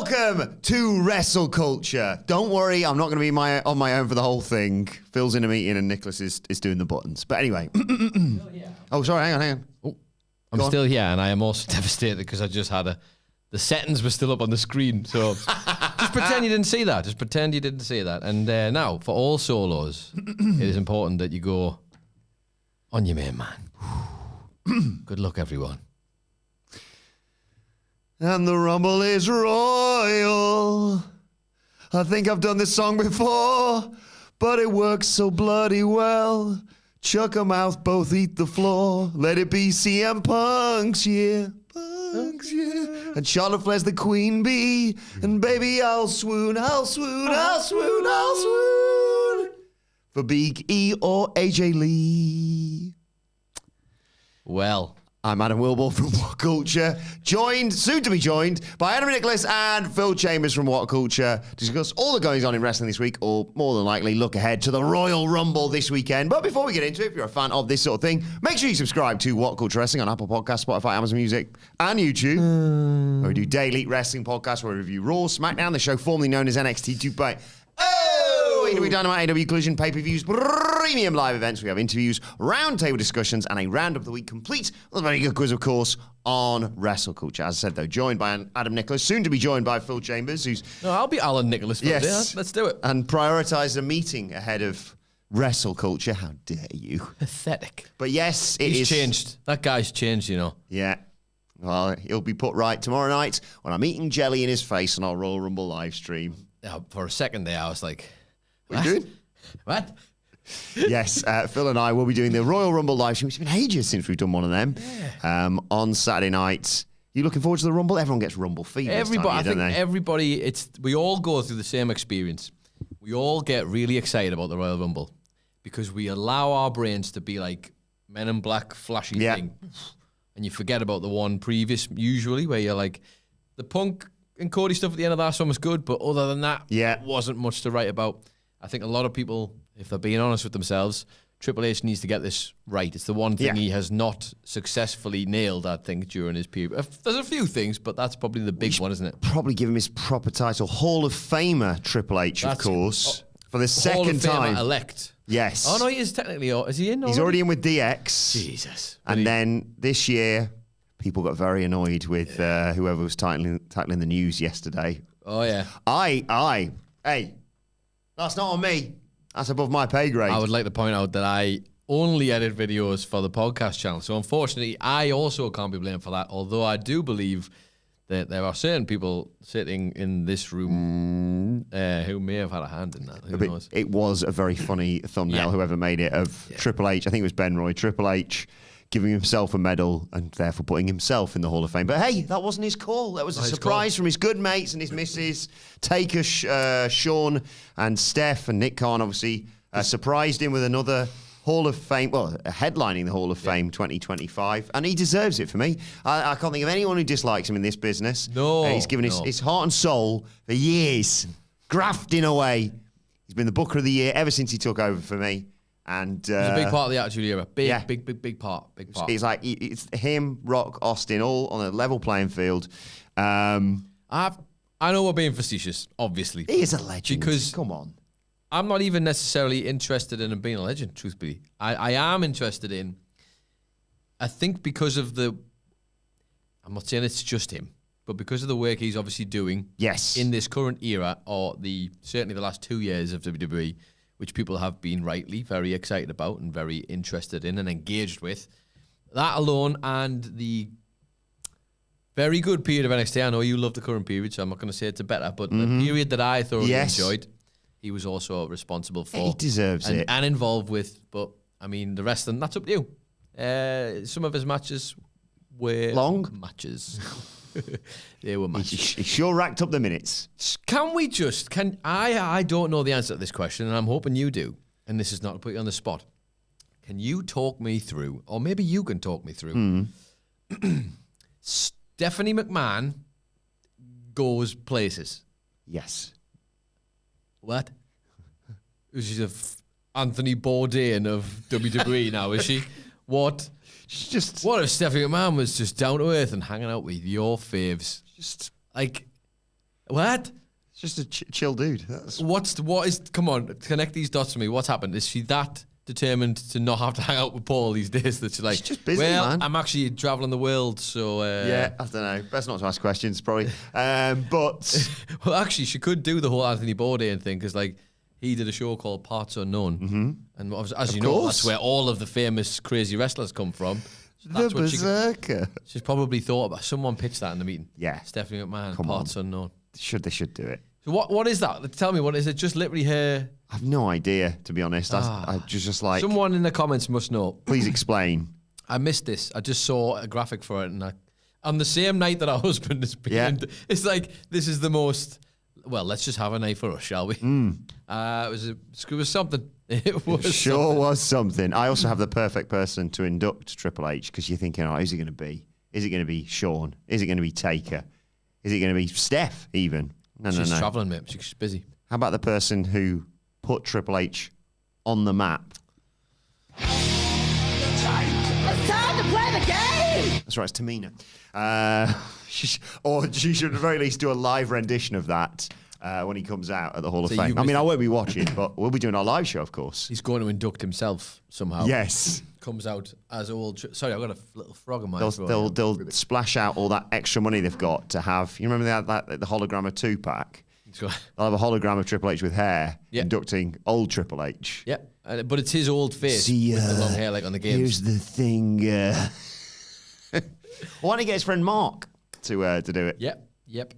Welcome to WrestleCulture. Don't worry, I'm not going to be on my own for the whole thing. Phil's in a meeting and Nicholas is doing the buttons. But anyway. Oh, sorry, hang on. Oh, I'm still here, and I am also devastated because I just had the settings were still up on the screen. So just pretend you didn't see that. Just pretend you didn't see that. And now, for all solos, it is important that you go on your main man. Good luck, everyone. And the rumble is royal. I think I've done this song before, but it works so bloody well. Chuck 'em out, both eat the floor. Let it be CM Punk's year. Punk's year. And Charlotte Flair's the queen bee. And baby, I'll swoon, I'll swoon, I'll swoon, I'll swoon. For Big E or AJ Lee. Well, I'm Adam Wilbourn from WhatCulture, soon to be joined by Adam Nicholas and Phil Chambers from WhatCulture to discuss all the goings on in wrestling this week, or more than likely look ahead to the Royal Rumble this weekend. But before we get into it, if you're a fan of this sort of thing, make sure you subscribe to WhatCulture Wrestling on Apple Podcasts, Spotify, Amazon Music, and YouTube, where we do daily wrestling podcasts where we review Raw, SmackDown, the show formerly known as NXT 2.0. AEW Dynamite, AEW Collision, pay-per-views, premium live events. We have interviews, roundtable discussions, and a round-up of the week complete with a very good quiz, of course, on WrestleCulture. As I said, though, joined by Adam Nicholas, soon to be joined by Phil Chambers, who's... No, I'll be Alan Nicholas. Yes. Let's do it. And prioritised a meeting ahead of WrestleCulture. How dare you? Pathetic. But yes, He's changed. That guy's changed, you know. Yeah. Well, he'll be put right tomorrow night when I'm eating jelly in his face on our Royal Rumble live stream. Yeah, for a second there, I was like... What are you doing? What? Yes, Phil and I will be doing the Royal Rumble live stream. It's been ages since we've done one of them. Yeah. On Saturday night. You looking forward to the Rumble? Everyone gets Rumble fever. Everybody, we all go through the same experience. We all get really excited about the Royal Rumble because we allow our brains to be like Men in Black flashy thing. And you forget about the one previous, usually, where you're like, the Punk and Cody stuff at the end of that one was good, but other than that, wasn't much to write about. I think a lot of people, if they're being honest with themselves, Triple H needs to get this right. It's the one thing he has not successfully nailed, I think, during his period. There's a few things, but that's probably the big one, isn't it? Probably give him his proper title. Hall of Famer Triple H, of course, for the second time. Hall of Famer elect. Yes. Oh, no, he is technically. Is he in already? He's already in with DX. Jesus. And then this year, people got very annoyed with whoever was tackling the news yesterday. Oh, yeah. Hey, that's not on me. That's above my pay grade. I would like to point out that I only edit videos for the podcast channel. So unfortunately, I also can't be blamed for that, although I do believe that there are certain people sitting in this room who may have had a hand in that. Who knows? It was a very funny thumbnail, whoever made it, of Triple H. I think it was Ben Roy. Triple H giving himself a medal and therefore putting himself in the Hall of Fame. But hey, that wasn't his call. That was a surprise from his good mates and his missus, Taker, Sean, and Steph, and Nick Khan, obviously, surprised him with another Hall of Fame, headlining the Hall of Fame 2025, and he deserves it for me. I can't think of anyone who dislikes him in this business. No. He's given his heart and soul for years, grafting away. He's been the Booker of the Year ever since he took over for me. And it's a big part of the Attitude Era. Big part. It's like it's him, Rock, Austin, all on a level playing field. I know we're being facetious, obviously. He is a legend. Because come on, I'm not even necessarily interested in him being a legend. Truthfully, I am interested in. I think because of I'm not saying it's just him, but because of the work he's obviously doing. Yes. In this current era, or certainly the last 2 years of WWE. Which people have been rightly very excited about and very interested in and engaged with. That alone and the very good period of NXT. I know you love the current period, so I'm not going to say it's a better, but the period that I thoroughly enjoyed, he was also responsible for. He deserves it. And involved with, but I mean, the rest of them, that's up to you. Some of his matches were long matches. They were matches. He sure racked up the minutes. I don't know the answer to this question, and I'm hoping you do, and this is not to put you on the spot. Can you talk me through, or maybe you can talk me through, Stephanie McMahon goes places? Yes. What? She's Anthony Bourdain of WWE now, is she? What? What if Stephanie McMahon was just down to earth and hanging out with your faves? Just like, What? It's just a chill dude. Come on, connect these dots for me. What's happened? Is she that determined to not have to hang out with Paul these days that she's like, she's just busy, well, man. I'm actually traveling the world, so... yeah, I don't know. Best not to ask questions, probably. But... well, actually, she could do the whole Anthony Bourdain thing, because, like, he did a show called Parts Unknown. Mm-hmm. And as you know, that's where all of the famous crazy wrestlers come from. So that's the Berserker. She's probably thought about. Someone pitched that in the meeting. Yeah. Stephanie McMahon, Come Parts on. Unknown. They should do it. So what is that? Tell me, what is it? Just literally her... I have no idea, to be honest. I just like... Someone in the comments must know. Please explain. I missed this. I just saw a graphic for it, and on the same night that our husband is being... It's like, this is the most... Well, let's just have a night for us, shall we? It was something. It was something. I also have the perfect person to induct Triple H, because you're thinking, who's it going to be? Is it going to be Shawn? Is it going to be Taker? Is it going to be Steph, even? No. She's traveling, mate. She's busy. How about the person who put Triple H on the map? It's time to play the game! That's right, it's Tamina. She should at the very least do a live rendition of that when he comes out at the Hall of Fame. I mean, I won't be watching, but we'll be doing our live show, of course. He's going to induct himself somehow. Yes. Comes out as old... Sorry, I've got a little frog in my throat. They'll splash out all that extra money they've got to have... You remember the hologram of Tupac? They'll have a hologram of Triple H with hair, inducting old Triple H. Yeah, but it's his old face with the long hair, like on the games. Here's the thing. Why don't he get his friend Mark to do it? Yep.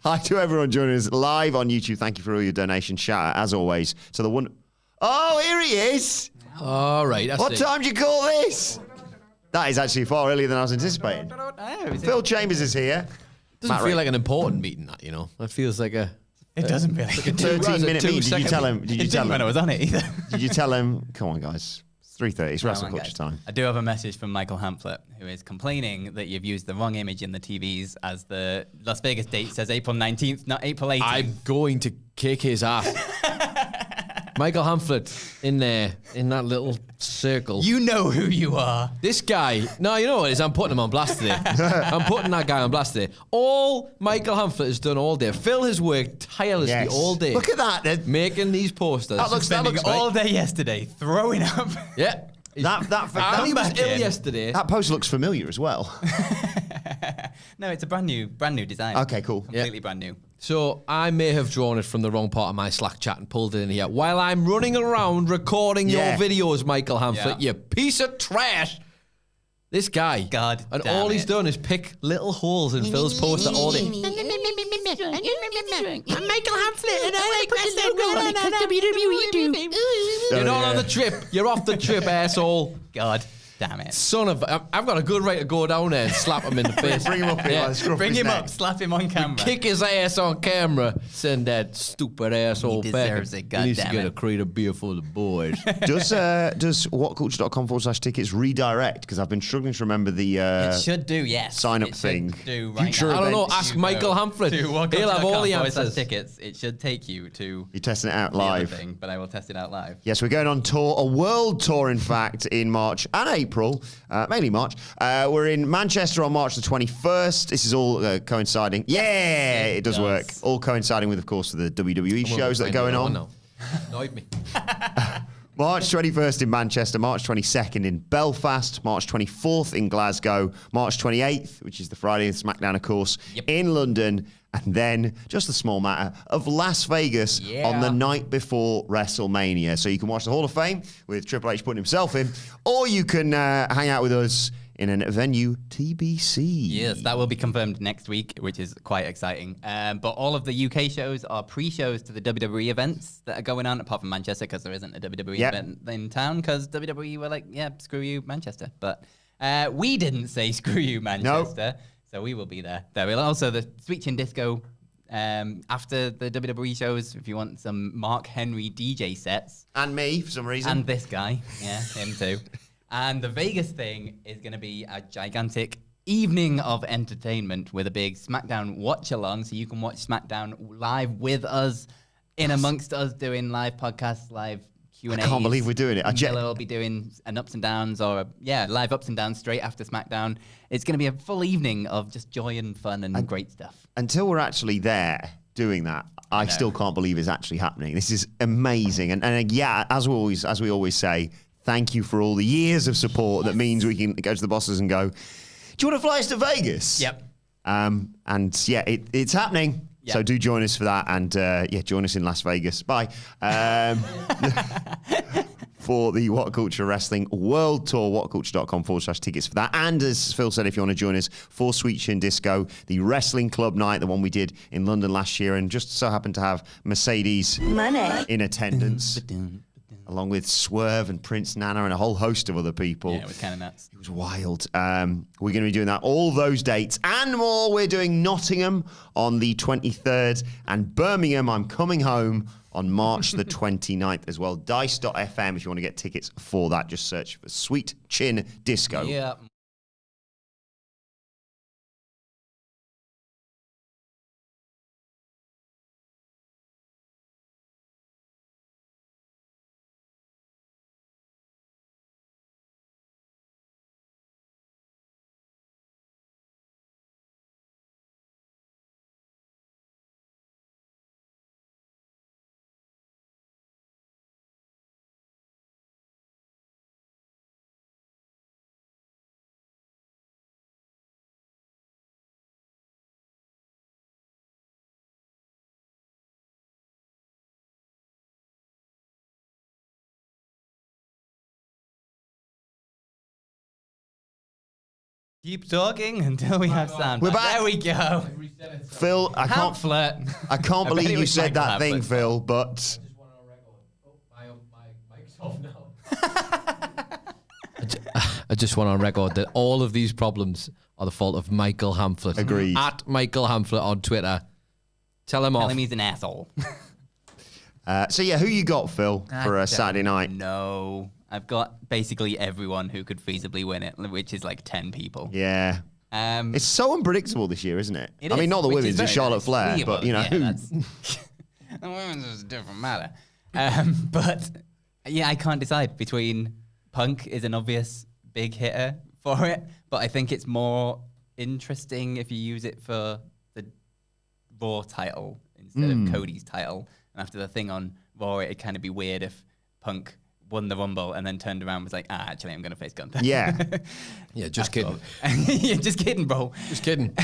Hi to everyone joining us live on YouTube. Thank you for all your donations. Shout out, as always, to the one... Oh, here he is. All right. What time do you call this? That is actually far earlier than I was anticipating. Phil Chambers is here. Doesn't feel like an important meeting, that, you know. It feels like a... It doesn't feel like a 13-minute meeting. Did you tell him? When I was on it either. Did you tell him? Come on, guys. It's 3:30. It's WrestleCulture time. I do have a message from Michael Hamflett, who is complaining that you've used the wrong image in the TVs, as the Las Vegas date says April 19th, not April 18th. I'm going to kick his ass. Michael Hamflett in there, in that little circle. You know who you are. This guy, no, you know what it is? I'm putting him on blast today. I'm putting that guy on blast today. All Michael Hamflett has done all day. Phil has worked tirelessly all day. Look at that. Making these posters. That looks all day yesterday, throwing up. Yeah. He was ill yesterday. That poster looks familiar as well. No, it's a brand new design. Okay, cool. Completely brand new. So I may have drawn it from the wrong part of my Slack chat and pulled it in here while I'm running around recording your videos, Michael Hamflett, you piece of trash. This guy. God and damn all he's it. done is pick little holes in Phil's poster all day. I'm Michael Hamflett and I like wrestling WWE. You're not on the trip. You're off the trip, asshole. God damn it. Son of... I've got a good right to go down there and slap him in the face. Bring him up here. Bring him up, slap him on camera. Kick his ass on camera. Send that stupid asshole He back. deserves it, He needs to goddammit. get a crate of beer for the boys. Does whatculture.com/tickets redirect? Because I've been struggling to remember the It should do, yes. sign-up It should thing. Do right Future now. I don't know. events. Ask Michael Hamflett. He'll have all the answers. Tickets. It should take you to You're testing it out the other live. thing, but I will test it out live. Yes, we're going on tour, a world tour, in fact, in March and April, mainly March. We're in Manchester on March the 21st. This is all coinciding. Yeah, it does work. All coinciding with, of course, the WWE shows that are going on. Annoyed me. March 21st in Manchester, March 22nd in Belfast, March 24th in Glasgow, March 28th, which is the Friday of SmackDown, of course, in London, and then just the small matter of Las Vegas on the night before WrestleMania. So you can watch the Hall of Fame with Triple H putting himself in, or you can hang out with us in a venue TBC. Yes, that will be confirmed next week, which is quite exciting. But all of the UK shows are pre-shows to the WWE events that are going on, apart from Manchester, because there isn't a WWE event in town, because WWE were like, yeah, screw you, Manchester. But we didn't say screw you, Manchester. Nope. So we will be there. There will also the Sweet Chin Disco after the WWE shows, if you want some Mark Henry DJ sets. And me, for some reason. And this guy. Yeah, him too. And the Vegas thing is going to be a gigantic evening of entertainment with a big SmackDown watch-along, so you can watch SmackDown live with us, in amongst us doing live podcasts, live Q&As. I can't believe we're doing it. Miller will be doing an ups and downs or live ups and downs straight after SmackDown. It's going to be a full evening of just joy and fun and great stuff. Until we're actually there doing that, I still can't believe it's actually happening. This is amazing. And yeah, as we always say, thank you for all the years of support. That means we can go to the bosses and go, do you want to fly us to Vegas? Yep. And yeah, it's happening. Yep. So do join us for that, and join us in Las Vegas. Bye. For the WhatCulture Wrestling World Tour, whatculture.com/tickets for that. And as Phil said, if you want to join us for Sweet Chin Disco, the wrestling club night, the one we did in London last year, and just so happened to have Mercedes in attendance, along with Swerve and Prince Nana and a whole host of other people. Yeah, it was kind of nuts. It was wild. We're going to be doing that, all those dates and more. We're doing Nottingham on the 23rd and Birmingham, I'm coming home, on March the 29th as well. Dice.fm if you want to get tickets for that. Just search for Sweet Chin Disco. Yeah. Keep talking until we have sound. We're back. There we go. Phil, I can't Pamphlet. I can't I bet believe it you was said Michael that thing, Pamphlet. Phil, but My mic's off now. I just want on record that all of these problems are the fault of Michael Hamflet. Agreed. At Michael Hamflet on Twitter. Tell him Tell off. him he's an asshole. so yeah, who you got, Phil, for a Saturday night? No. I've got basically everyone who could feasibly win it, which is like 10 people. Yeah. It's so unpredictable this year, isn't it? It I mean, is, not the which women's, is it's very Charlotte nice. Flair, Yeah, but you know, yeah, that's- the women's is a different matter. But yeah, I can't decide between Punk is an obvious big hitter for it, but I think it's more interesting if you use it for the Raw title instead of Cody's title. And after the thing on Raw, it'd kind of be weird if Punk won the Rumble and then turned around and was like, actually, I'm going to face Gunther. Yeah. Yeah, just kidding. Yeah, just kidding, bro. Just kidding.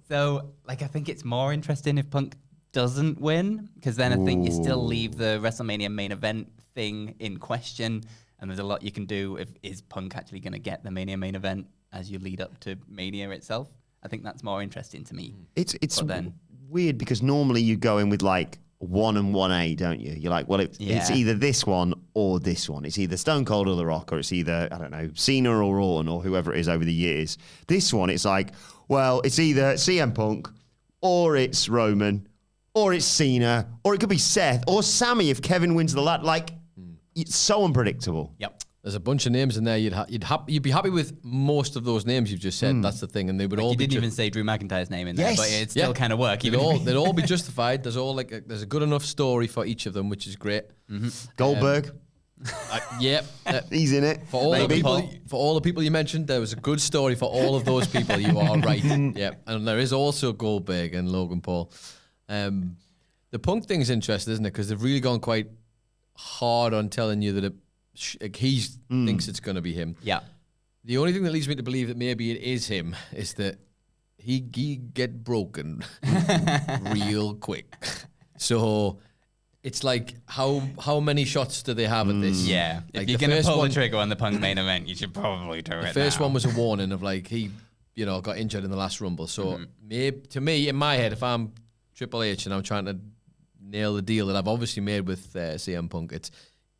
So, like, I think it's more interesting if Punk doesn't win, because then I think you still leave the WrestleMania main event thing in question, and there's a lot you can do if is Punk actually going to get the Mania main event as you lead up to Mania itself. I think that's more interesting to me. It's But then- weird because normally you go in with like 1 and 1A, don't you? You're like, well, it's either this one or this one. It's either Stone Cold or The Rock, or it's either, I don't know, Cena or Orton or whoever it is over the years. This one, it's like, well, it's either CM Punk or it's Roman or it's Cena or it could be Seth or Sammy if Kevin wins the ladder. Like, it's so unpredictable. Yep. There's a bunch of names in there. You'd be happy with most of those names you've just said. That's the thing, and they would all You be. didn't even say Drew McIntyre's name in there, Yes. but it'd still kind of work. They'd all be justified. There's all there's a good enough story for each of them, which is great. Goldberg, Yep. he's in it. For all Maybe. the people you mentioned, there was a good story for all of those people. You are right. Yep. And there is also Goldberg and Logan Paul. The Punk thing's interesting, isn't it? Because they've really gone quite hard on telling you that he thinks it's going to be him. Yeah. The only thing that leads me to believe that maybe it is him is that he get broken real quick. So it's like how many shots do they have at this? Yeah. Like If you're the going to first pull one- the trigger on the Punk main event, you should probably do it The first now. one was a warning of like he, got injured in the last Rumble. So maybe, to me, in my head, if I'm Triple H and I'm trying to nail the deal that I've obviously made with CM Punk, it's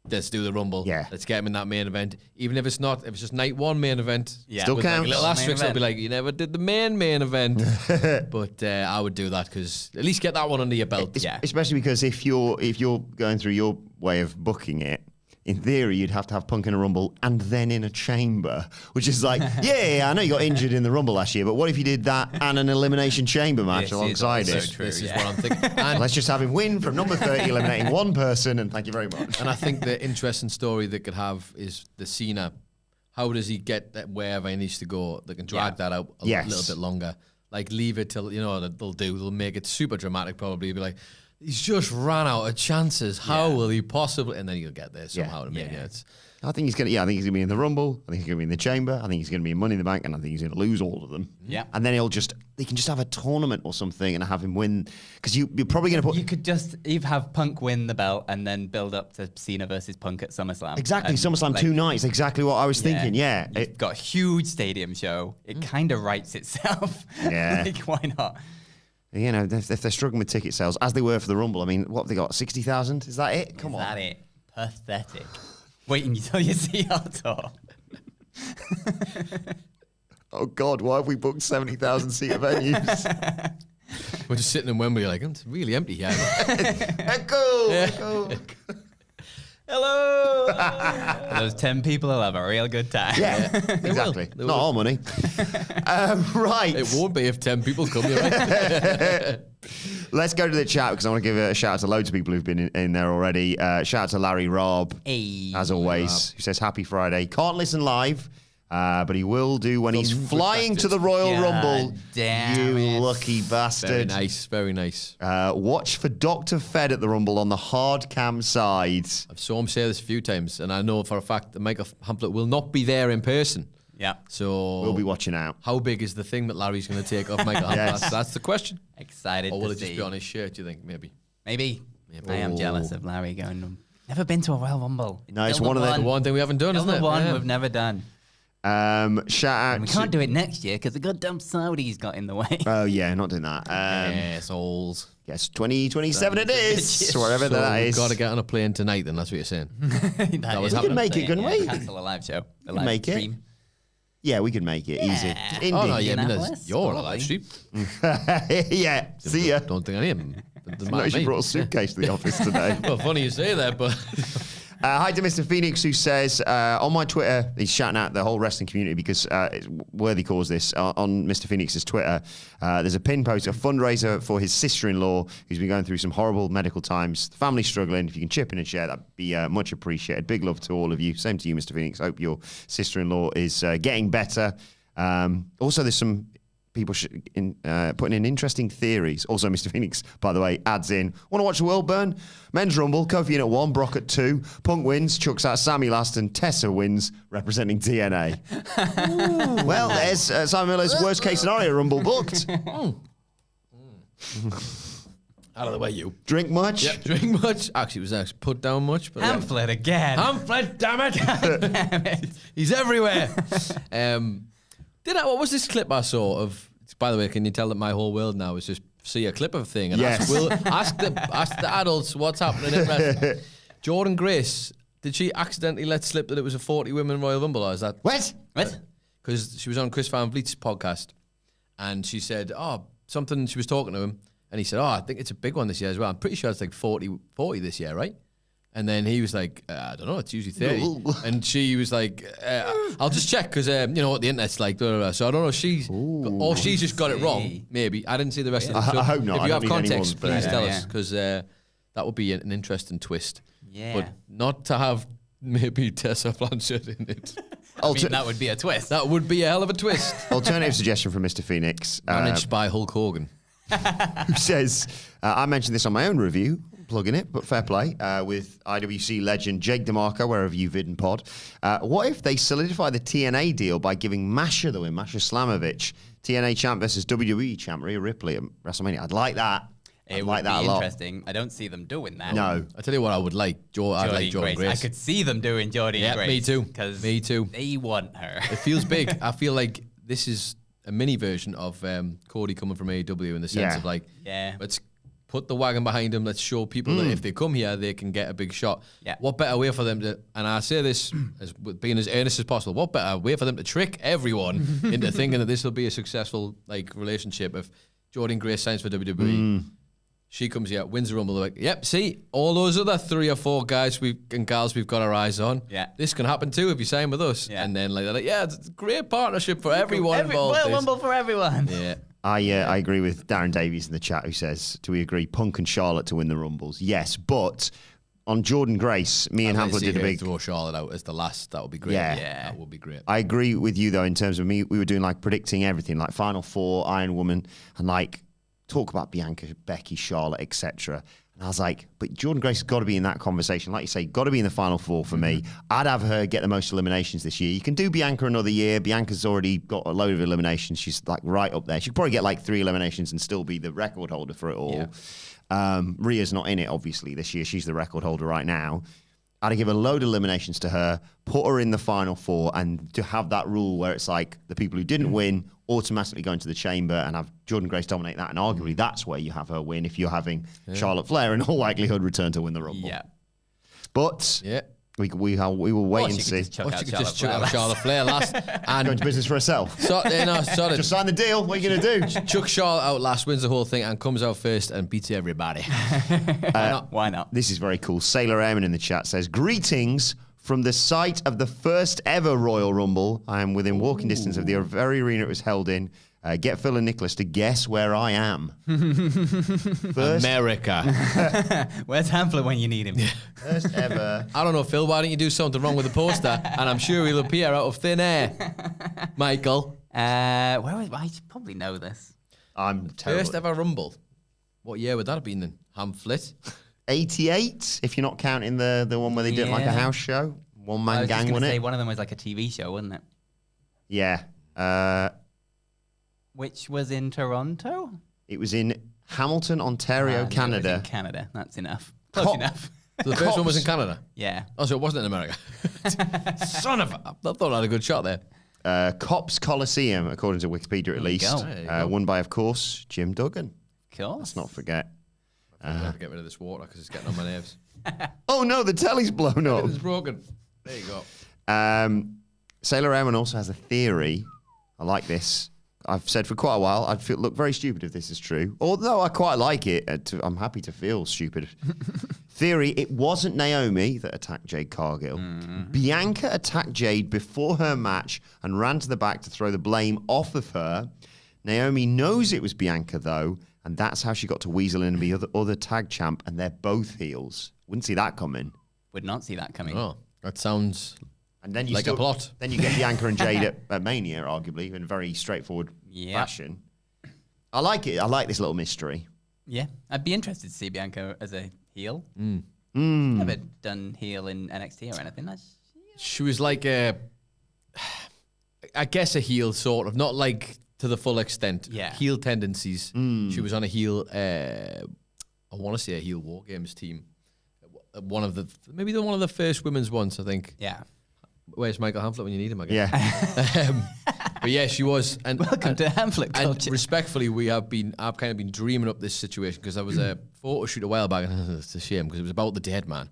let's do the Rumble. Yeah. Let's get him in that main event. Even if it's just night one main event. Yeah, Still with like counts. a Little main asterisks will event. be like, you never did the main event. But I would do that because at least get that one under your belt. Yeah. Especially because if you're going through your way of booking it, in theory, you'd have to have Punk in a Rumble and then in a chamber, which is like, yeah, I know you got injured in the Rumble last year, but what if you did that and an Elimination Chamber match alongside it? True, this is what I'm thinking. And let's just have him win from number 30, eliminating one person, and thank you very much. And I think the interesting story they could have is the Cena. How does he get that wherever he needs to go? They can drag that out a little bit longer. Like, leave it till, they'll make it super dramatic probably. It'll be like, he's just ran out of chances. How will he possibly? And then he'll get there somehow. I think he's gonna. I think he's gonna be in the Rumble. I think he's gonna be in the Chamber. I think he's gonna be in Money in the Bank, and I think he's gonna lose all of them. Yeah. And then they can just have a tournament or something and have him win, because you're probably gonna put. You could just have Punk win the belt and then build up to Cena versus Punk at SummerSlam. Exactly, SummerSlam 2 nights. Exactly what I was thinking. Yeah. You've got a huge stadium show. It kind of writes itself. Yeah. Like, why not? You know, if they're struggling with ticket sales, as they were for the Rumble, I mean, what have they got? 60,000? Is that it? Come on. Is that it? Pathetic. Waiting until you see our tour. Oh, God, why have we booked 70,000 seat venues? We're just sitting in Wembley like, it's really empty here. Echo! Hello! Those 10 people will have a real good time. Yeah, exactly. They Not will. all money. Right. It won't be if 10 people come. Right? Let's go to the chat, because I want to give a shout out to loads of people who've been in there already. Shout out to Larry Robb, as always, who says happy Friday. Can't listen live, but he will do when he's flying to the Royal Rumble. Damn you it. lucky bastard. Very nice, very nice. Watch for Dr. Fed at the Rumble on the hard cam side. I've saw him say this a few times, and I know for a fact that Michael Hamlet will not be there in person. Yeah. So We'll be watching out. how big is the thing that Larry's going to take off Michael Hamlet? Yes. That's the question. Excited Or will to it just see. be on his shirt, do you think? Maybe. Maybe. I am jealous of Larry going, never been to a Royal Rumble. No, it's Still one of the- The one thing we haven't done, Still isn't the it? one Yeah. we've never done. Shout out And we can't do it next year because the goddamn Saudis got in the way. Oh, yeah, not doing that. Assholes. Yes, 2027 it is. Whatever So that we've is. got to get on a plane tonight, then. That's what you're saying. That was is happening. We could make it, couldn't we? Cancel a live show. A could live make it. stream. Yeah, we could make it easy. Indie. Oh, no, yeah, I mean, Indianapolis, you're on a live probably. stream. Yeah, see ya. Don't think any of them. No, she brought a suitcase to the office today. Well, funny you say that, but Hi to Mr. Phoenix, who says on my Twitter, he's shouting out the whole wrestling community because it's worthy cause this. On Mr. Phoenix's Twitter, there's a pin post, a fundraiser for his sister-in-law who's been going through some horrible medical times. The family's struggling. If you can chip in and share, that'd be much appreciated. Big love to all of you. Same to you, Mr. Phoenix. Hope your sister-in-law is getting better. Also, there's some people putting in interesting theories. Also, Mr. Phoenix, by the way, adds in, want to watch the Wilbourn? Men's Rumble, Kofi in at 1, Brock at 2, Punk wins, chucks out Sammy last, and Tessa wins, representing TNA. Well, there's Simon Miller's worst case scenario Rumble booked. out of the way, you. Drink much? Yep, drink much. Actually, it was actually put down much. But Pamphlet again. Pamphlet, damn it. He's everywhere. What was this clip I saw of? By the way, can you tell that my whole world now is just see a clip of a thing and Yes. ask the adults what's happening in wrestling. Jordan Grace, did she accidentally let slip that it was a 40-women Royal Rumble, or is that What? because she was on Chris Van Vliet's podcast and she said, something, she was talking to him and he said, I think it's a big one this year as well. I'm pretty sure it's like 40 this year, right? And then he was like, I don't know, it's usually 30. And she was like, I'll just check because, you know what the internet's like. Blah, blah, blah. So I don't know if she's just got it wrong, maybe. I didn't see the rest of it. So I hope not. If I you don't have need any context, more please than tell that. us because that would be an interesting twist. Yeah. But not to have maybe Tessa Blanchard in it. I mean, that would be a twist. That would be a hell of a twist. Alternative suggestion from Mr. Phoenix. Managed by Hulk Hogan. Who says, I mentioned this on my own review, plugging it, but fair play, with IWC legend Jake DeMarco, wherever you vid and pod. What if they solidify the TNA deal by giving Masha the win, Masha Slamovich, TNA champ versus WWE champ Rhea Ripley at WrestleMania? I'd like that. It like would that be a lot. interesting. I don't see them doing that. No. I tell you what I would like. I'd like Jordan Grace. I could see them doing Jordan Yeah, Grace. me too. Because Me too. they want her. It feels big. I feel like this is a mini version of Cody coming from AEW in the sense of like, let's put the wagon behind him. Let's show people that if they come here, they can get a big shot. Yeah. What better way for them to, and I say this as being as earnest as possible, what better way for them to trick everyone into thinking that this will be a successful like relationship if Jordan Grace signs for WWE. She comes here, wins the Rumble. They're like, yep, see, all those other 3 or 4 guys and gals we've got our eyes on. Yeah. This can happen too if you sign with us. Yeah. And then they're like, yeah, it's a great partnership for everyone involved. Royal Rumble for everyone. Yeah. I agree with Darren Davies in the chat who says, do we agree Punk and Charlotte to win the Rumbles? Yes, but on Jordan Grace, me and Hamlet did a big... throw Charlotte out as the last. That would be great. Yeah. That would be great. I agree with you, though, in terms of me. We were doing, like, predicting everything, like Final Four, Iron Woman, and, like, talk about Bianca, Becky, Charlotte, etc. And I was like, but Jordan Grace has got to be in that conversation. Like you say, got to be in the Final Four for me. I'd have her get the most eliminations this year. You can do Bianca another year. Bianca's already got a load of eliminations. She's like right up there. She could probably get like 3 eliminations and still be the record holder for it all. Yeah. Rhea's not in it, obviously, this year. She's the record holder right now. I'd give a load of eliminations to her, put her in the Final Four, and to have that rule where it's like the people who didn't win automatically go into the chamber and have Jordan Grace dominate that. And arguably, that's where you have her win if you're having Charlotte Flair in all likelihood return to win the Rumble. Yeah. But we will wait and see. She could just chuck out Charlotte Flair last. And Go into business for herself. Sorry. Just sign the deal. What are you going to do? Chuck Charlotte out last, wins the whole thing, and comes out first and beats everybody. Why not? This is very cool. Sailor Airman in the chat says, greetings from the site of the first ever Royal Rumble. I am within walking distance of the very arena it was held in. Get Phil and Nicholas to guess where I am. First, America. Where's Hamlet when you need him? first ever. I don't know, Phil. Why don't you do something wrong with the poster? And I'm sure he'll appear out of thin air. Michael. I should probably know this. I'm terrible. First ever Rumble. What year would that have been then? Hamlet? 88, if you're not counting the one where they did like a house show. One man gang, wasn't wasn't it? it? One of them was like a TV show, wasn't it? Yeah. Which was in Toronto? It was in Hamilton, Ontario, It was Canada. in Canada. That's enough. Close enough. So the first one was in Canada? Yeah. Oh, so it wasn't in America. Son of a... I thought I had a good shot there. Cops Coliseum, according to Wikipedia at least. There you go. Won by, of course, Jim Duggan. Cool. Let's not forget. I have to get rid of this water because it's getting on my nerves. Oh no, the telly's blown up. It's broken. There you go. Sailor Airman also has a theory. I like this. I've said for quite a while, I'd look very stupid if this is true. Although I quite like it. I'm happy to feel stupid. Theory, it wasn't Naomi that attacked Jade Cargill. Bianca attacked Jade before her match and ran to the back to throw the blame off of her. Naomi knows it was Bianca, though, and that's how she got to weasel in and be other tag champ, and they're both heels. Wouldn't see that coming. Would not see that coming. Oh, that sounds... And then you like a plot. Then you get Bianca and Jade at Mania, arguably, in a very straightforward fashion. I like it. I like this little mystery. Yeah. I'd be interested to see Bianca as a heel. Never done heel in NXT or anything. She was like a... I guess a heel, sort of. Not like to the full extent. Yeah. Heel tendencies. She was on a heel... I want to say a heel War Games team. One of the first women's ones, I think. Yeah. Where's Michael Hamlet when you need him, I guess? Yeah. But yeah, she was. And Welcome to Hamlet culture. And respectfully, I've kind of been dreaming up this situation because there was a photo shoot a while back, and it's a shame because it was about the dead man.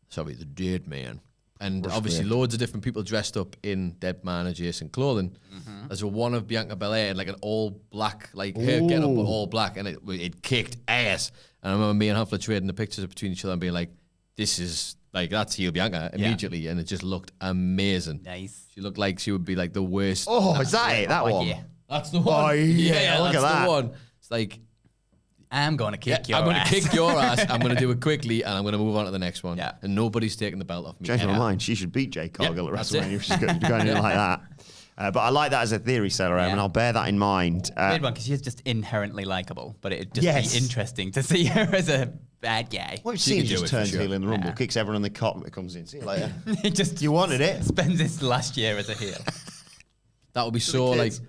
Sorry, the dead man. And obviously, loads of different people dressed up in dead man adjacent clothing. There's one of Bianca Belair in like an all black, like her get up all black, and it kicked ass. And I remember me and Hamlet trading the pictures between each other and being like, "This is." Like, that's heel Bianca immediately, and it just looked amazing. Nice. She looked like she would be like the worst. Oh, is that it? That one? Yeah. That's the one. Oh, yeah, look that's at that. the one. It's like, I'm going to kick your ass. I'm going to kick your ass. I'm going to do it quickly, and I'm going to move on to the next one. Yeah. And nobody's taking the belt off me. Change my mind. She should beat Jade Cargill at that's it. WrestleMania if she's going in like that. But I like that as a theory, Sailor and I'll bear that in mind. Weird one, because she's just inherently likable, but it'd just Yes. be interesting to see her as a bad guy. What if She Cena could do just it for turns sure. heel in the Rumble, Yeah. kicks everyone in the cock that comes in? See you later. He just You wanted it. spends his last year as a heel. That would be so like. kids.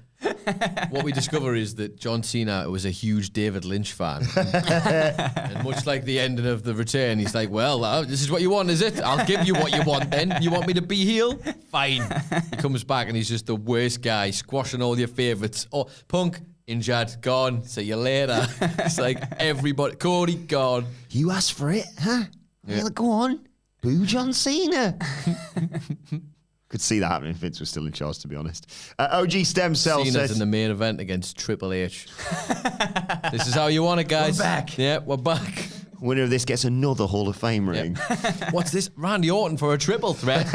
What we discover is that John Cena was a huge David Lynch fan. And much like the ending of The Return, he's like, well, this is what you want, is it? I'll give you what you want then. You want me to be heel? Fine. He comes back and he's just the worst guy, squashing all your favourites. Oh, Punk, injured, gone. See you later. It's like everybody. Cody, gone. You asked for it, huh? Yeah. Well, go on. Boo John Cena. Could see that happening if Vince was still in charge, to be honest. OG Stem Cell Cena's says... in the main event against Triple H. This is how you want it, guys. We're back. Yeah, we're back. Winner of this gets another Hall of Fame ring. What's this? Randy Orton for a triple threat.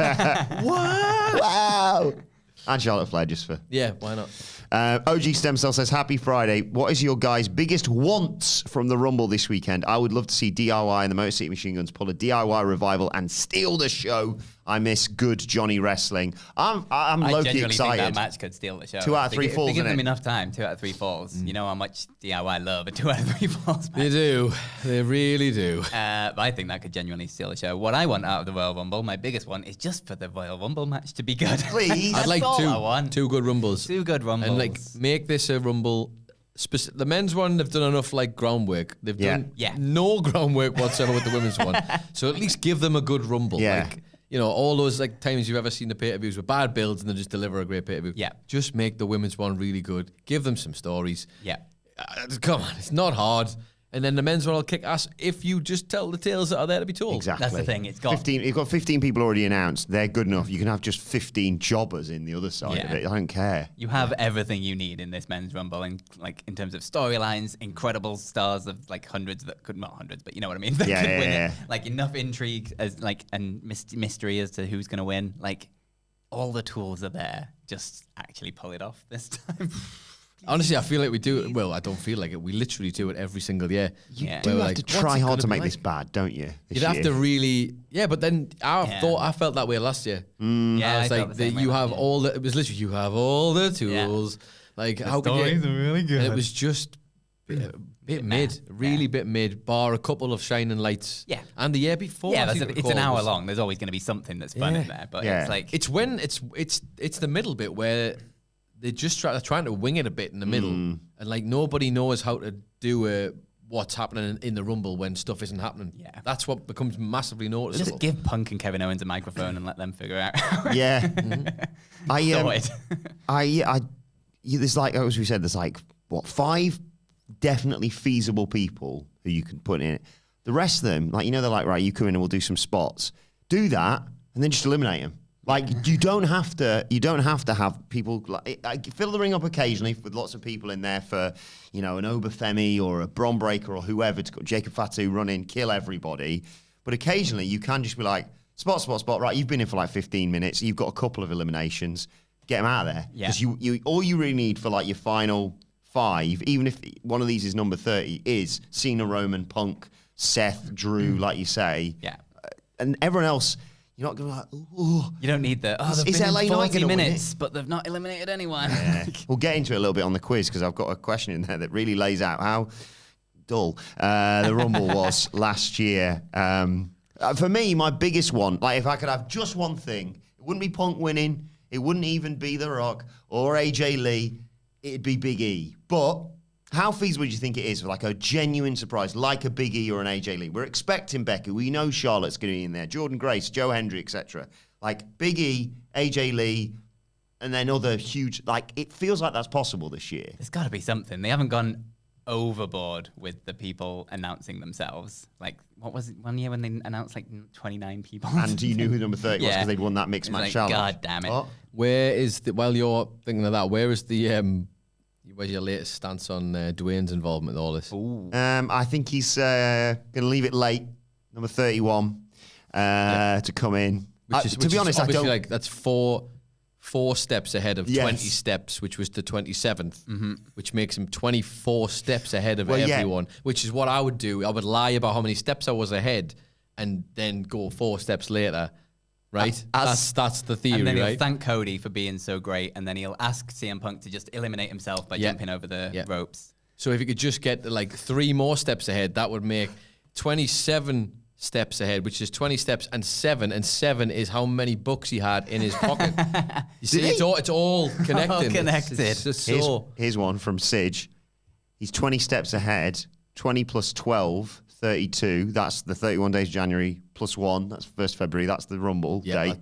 What? Wow. And Charlotte Flair, just for... Yeah, why not? OG Stem Cell says, happy Friday. What is your guys' biggest wants from the Rumble this weekend? I would love to see DIY and the Motor City Machine Guns pull a DIY revival and steal the show. I miss good Johnny wrestling. I'm low-key genuinely excited. think that match could steal the show. 2 out of 3 If falls, they give innit? them enough time, 2 out of 3 falls. You know how much DIY love a 2 out of 3 falls match. They do. They really do. But I think that could genuinely steal the show. What I want out of the Royal Rumble, my biggest one, is just for the Royal Rumble match to be good. Please. I'd like That's all I want. two good Rumbles. 2 good Rumbles. And like make this a Rumble. The men's one, they've done enough like groundwork. They've done no groundwork whatsoever with the women's one. So at least give them a good Rumble. Yeah. Like, you know, all those like times you've ever seen the pay-per-views with bad builds and they just deliver a great pay-per-view. Yeah. Just make the women's one really good. Give them some stories. Yeah. Come on, it's not hard. And then the men's one will kick ass if you just tell the tales that are there to be told. Exactly. That's the thing. It's got 15. You've got 15 people already announced. They're good enough. You can have just 15 jobbers in the other side of Yeah. it. I don't care. You have everything you need in this men's rumble, and like in terms of storylines, incredible stars of like hundreds that could not hundreds, but you know what I mean. That Yeah, could yeah, win yeah. it. Like enough intrigue as like and mystery as to who's going to win. Like all the tools are there. Just actually pull it off this time. Honestly, I feel like we do it. Well, I don't feel like it. We literally do it every single year. Yeah. You Where we're have to like, what's try it hard gonna to be make like? this bad, don't you? You'd have to really, but then I felt that way last year. Yeah, I was felt like, the same way you last have year. all the. It was literally you have all the tools. Like how could you? are really good. And it was just bit mid, really bit mid. Bar a couple of shining lights. Yeah. And the year before, Yeah, I that's think it's an hour long. There's always going to be something that's fun in there, but Yeah. it's like It's when it's the middle bit where they're trying to wing it a bit in the middle, and like nobody knows how to do what's happening in the Rumble when stuff isn't happening. Yeah. That's what becomes massively noticeable. just give Punk and Kevin Owens a microphone and let them figure out. Yeah. Sorted. There's like, as we said, there's like, what, 5 definitely feasible people who you can put in it. The rest of them, like, you know, they're like, right, you come in and we'll do some spots. Do that and then just eliminate them. Like, you don't have to have people like fill the ring up occasionally with lots of people in there for, you know, an Oberfemi or a Bron Breakker or whoever to go, Jacob Fatu, run in, kill everybody. But occasionally you can just be like, spot, right, you've been in for like 15 minutes, you've got a couple of eliminations, get them out of there. Yeah. Because you all you really need for like your final 5, even if one of these is number 30, is Cena, Roman, Punk, Seth, Drew, like you say. Yeah. And everyone else, you're not going to be like, ooh. You don't need the, Is they've been LA in Knight 40 gonna win minutes, it? but they've not eliminated anyone. Yeah. We'll get into it a little bit on the quiz because I've got a question in there that really lays out how dull the Rumble was last year. For me, my biggest one, like if I could have just one thing, it wouldn't be Punk winning, it wouldn't even be The Rock or AJ Lee, it'd be Big E. But how feasible do you think it is for like a genuine surprise, like a Big E or an AJ Lee? We're expecting Becky. We know Charlotte's going to be in there. Jordan Grace, Joe Hendry, etc. Like Big E, AJ Lee, and then other huge. Like it feels like that's possible this year. There's got to be something. They haven't gone overboard with the people announcing themselves. Like, what was it one year when they announced like 29 people? And you knew who number 30 was Yeah. because they'd won that mixed It's match like, challenge. God damn it. What? Where is while you're thinking of that, where is the where's your latest stance on Dwayne's involvement in all this? I think he's going to leave it late, number 31, to come in. To be honest, I obviously don't. like that's four steps ahead of Yes. 20 steps, which was the 27th, which makes him 24 steps ahead of Well, yeah. everyone, which is what I would do. I would lie about how many steps I was ahead and then go 4 steps later, right? That's the theory, And then he'll right? thank Cody for being so great, and then he'll ask CM Punk to just eliminate himself by jumping over the ropes. So if you could just get like 3 more steps ahead, that would make 27 steps ahead, which is 20 steps and 7 is how many books he had in his pocket. You see, it's all connected. All connected. It's just so Here's one from Sige. He's 20 steps ahead. 20 plus 12, 32. That's the 31 days January plus 1. That's 1st February. That's the Rumble day.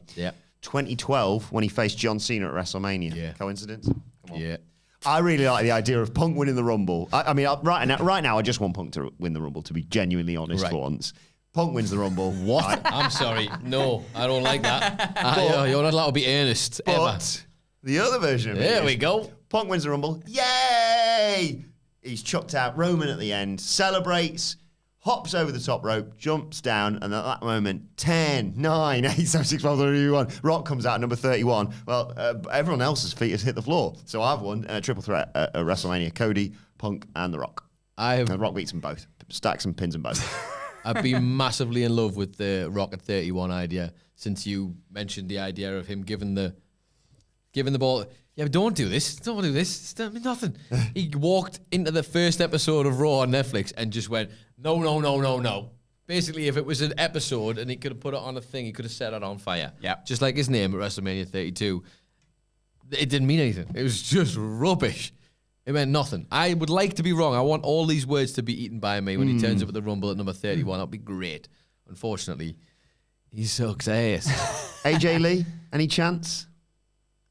2012 when he faced John Cena at WrestleMania. Yeah. Coincidence? Come on. Yeah. I really like the idea of Punk winning the Rumble. I mean, right now, I just want Punk to win the Rumble, to be genuinely honest Right. for once. Punk wins the Rumble. What? I'm sorry. No, I don't like that. You're not allowed to be earnest, ever. But the other version of it There is we go. Punk wins the Rumble. Yay! He's chucked out Roman at the end, celebrates, hops over the top rope, jumps down, and at that moment, 10, 9, 8, 7, 6, 5, 4, 3, 2, 1. Rock comes out at number 31. Well, everyone else's feet has hit the floor. So I've won a triple threat at WrestleMania. Cody, Punk, and The Rock. And Rock beats them both. Stacks and pins them both. I've been massively in love with the Rock at 31 idea since you mentioned the idea of him giving the ball. Yeah, but don't do this. Don't do this. It's nothing. He walked into the first episode of Raw on Netflix and just went, no. Basically, if it was an episode and he could have put it on a thing, he could have set it on fire. Yeah. Just like his name at WrestleMania 32. It didn't mean anything. It was just rubbish. It meant nothing. I would like to be wrong. I want all these words to be eaten by me when he turns up at the Rumble at number 31. That'd be great. Unfortunately, he sucks ass. AJ Lee, any chance?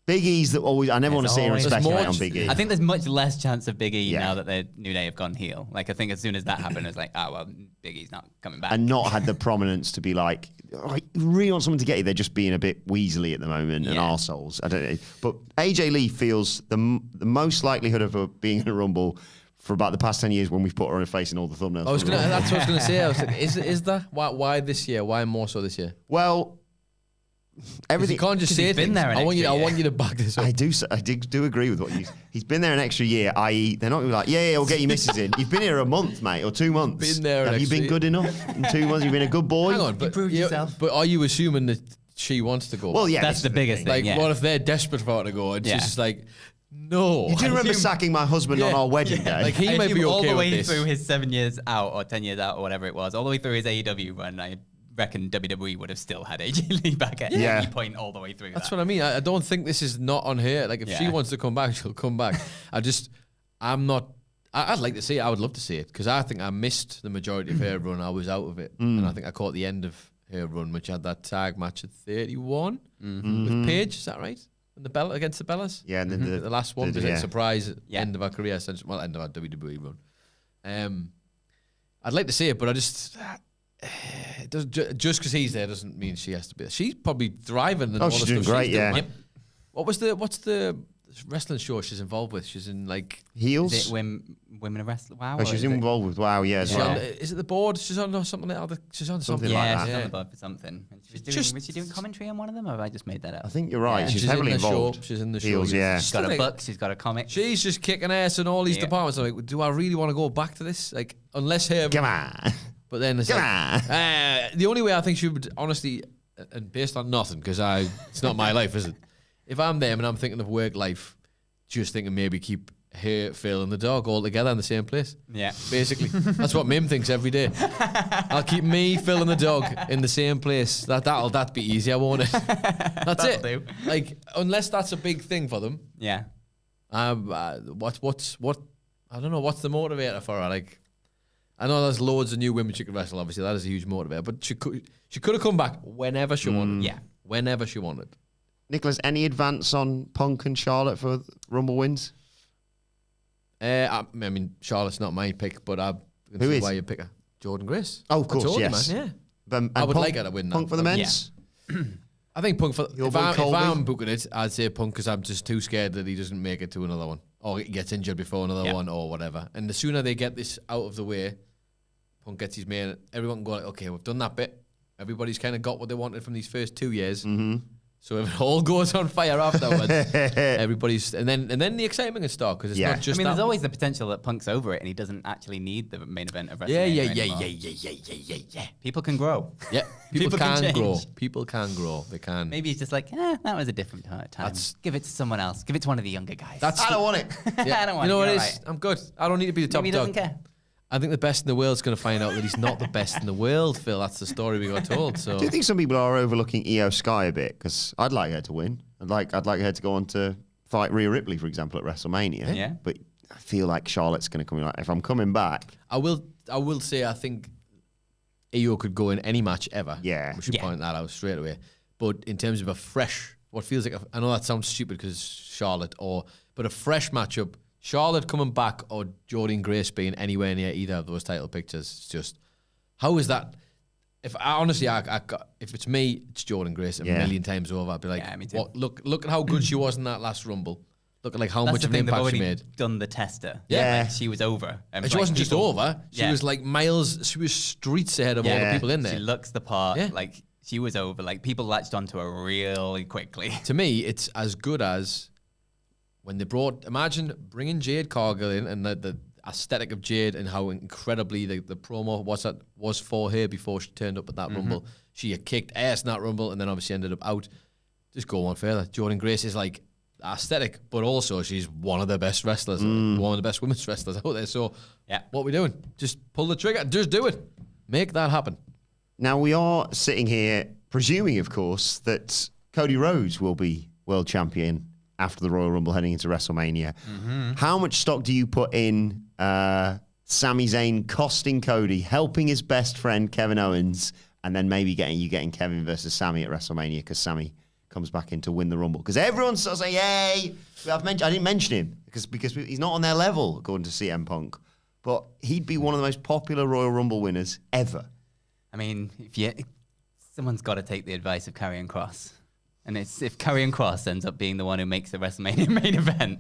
Big E's that always. I never want to see him speculate on Big E. I think there's much less chance of Big E now that the New Day have gone heel. Like, I think as soon as that happened, it's like, well, Big E's not coming back. And not had the prominence to be like, oh, you really want someone to get you. They're just being a bit weaselly at the moment and arseholes. I don't know. But AJ Lee feels the most likelihood of her being in a Rumble for about the past 10 years when we've put her on her face in all the thumbnails. That's what I was going to say. I was like, is that? Why this year? Why more so this year? Well, everything. You can't just say things. I want you to back this up. I do agree with what he's been there an extra year, i.e. they're not going to be like, yeah, we'll get your missus in. You've been here a month, mate, or 2 months. Been there. Have you been good enough in 2 months? You've been a good boy? Hang on, but, proved yourself. But are you assuming that she wants to go? Well, yeah. That's the biggest thing. Like, what if they're desperate for her to go? And she's just like, no. You do remember sacking my husband on our wedding day? Like, he might be okay all the way with this. through his 7 years out or 10 years out or whatever it was, all the way through his AEW run, I reckon WWE would have still had AJ Lee back at any point all the way through. That's what I mean. I don't think this is not on her. Like, if she wants to come back, she'll come back. I'm not. I'd like to see it. I would love to see it because I think I missed the majority of her run. I was out of it, and I think I caught the end of her run, which had that tag match at 31 with Paige. Is that right? And the Bella against the Bellas. Yeah, and then the last one was a surprise end of our career, essentially. Well, end of our WWE run. I'd like to see it, but I just. Just because he's there doesn't mean she has to be there. She's probably thriving. And she's doing great, Yep. What's the wrestling show she's involved with? She's in like Heels. Is it Women of Wrestling? Wow. Oh, she's involved with WoW. Yeah, as well. Is it the board? She's on something like that. She's on something like yeah, that. she's on the board for something. Was she doing commentary on one of them, or have I just made that up? I think you're right. Yeah. She's heavily in the involved. Show. She's in the Heels, show. yeah. She's got a book. She's got a comic. She's just kicking ass in all these departments. I'm like, do I really want to go back to this? Like, unless her. Come on. But then it's the only way I think she would, honestly, and based on nothing, because it's not my life, is it? If I'm them and I'm thinking of work life, just thinking maybe keep her, Phil, and the dog all together in the same place. Yeah. Basically. That's what Mim thinks every day. I'll keep me, Phil, and the dog in the same place. That'd be easier, won't it? That's it. Do. Like, unless that's a big thing for them. Yeah. What? I don't know. What's the motivator for her? Like, I know there's loads of new women she could wrestle. Obviously, that is a huge motivator. But she could have come back whenever she wanted. Yeah, whenever she wanted. Nicholas, any advance on Punk and Charlotte for Rumble wins? I mean, Charlotte's not my pick, but I can see why you pick her. Jordan Grace. Oh, of course, yes. You, man. Yeah. But, I would like her to win that. Punk for the men's? Yeah. I think Punk for. If Colby? I'm booking it, I'd say Punk because I'm just too scared that he doesn't make it to another one, or he gets injured before another one, or whatever. And the sooner they get this out of the way, Punk gets his main. Everyone can go like, okay, we've done that bit. Everybody's kind of got what they wanted from these first 2 years. Mm-hmm. So if it all goes on fire afterwards, everybody's and then the excitement can start because it's not just. I mean, there's always the potential that Punk's over it and he doesn't actually need the main event of WrestleMania. Yeah. People can grow. Yeah, people can grow. People can grow. They can. Maybe he's just like, that was a different time. Give it to someone else. Give it to one of the younger guys. I don't want it. I don't want it. You know what it is? Right. I'm good. I don't need to be the top Maybe he dog. doesn't care. I think the best in the world's going to find out that he's not the best in the world, Phil. That's the story we got told. So, do you think some people are overlooking Io Sky a bit? Because I'd like her to win. I'd like her to go on to fight Rhea Ripley, for example, at WrestleMania. Yeah. But I feel like Charlotte's going to come in. Like, if I'm coming back, I will say I think Io could go in any match ever. Yeah. We should point that out straight away. But in terms of a fresh, what feels like, I know that sounds stupid because Charlotte, but a fresh matchup. Charlotte coming back or Jordan Grace being anywhere near either of those title pictures, it's just, how is that? if it's me, it's Jordan Grace a million times over. I'd be like, me too. what? Look at how good she was in that last Rumble. Look at like how That's much the of an thing, they've impact she already made. done the tester. Yeah. Like, she was over. And she wasn't just over. She was like miles. She was streets ahead of all the people in there. She looks the part. Yeah. Like she was over. Like people latched onto her really quickly. To me, it's as good as when they imagine bringing Jade Cargill in and the aesthetic of Jade and how incredibly the promo was for her before she turned up at that Rumble. She had kicked ass in that Rumble and then obviously ended up out. Just go on further. Jordan Grace is like aesthetic, but also she's one of the best wrestlers, one of the best women's wrestlers out there. So, what are we doing? Just pull the trigger. Just do it. Make that happen. Now, we are sitting here presuming, of course, that Cody Rhodes will be world champion after the Royal Rumble heading into WrestleMania. How much stock do you put in Sami Zayn costing Cody, helping his best friend Kevin Owens, and then maybe getting Kevin versus Sami at WrestleMania because Sami comes back in to win the Rumble? Because everyone's sort of saying, yay! I didn't mention him because he's not on their level, according to CM Punk. But he'd be one of the most popular Royal Rumble winners ever. I mean, someone's got to take the advice of Karrion Kross. And if Karrion Kross ends up being the one who makes the WrestleMania main event,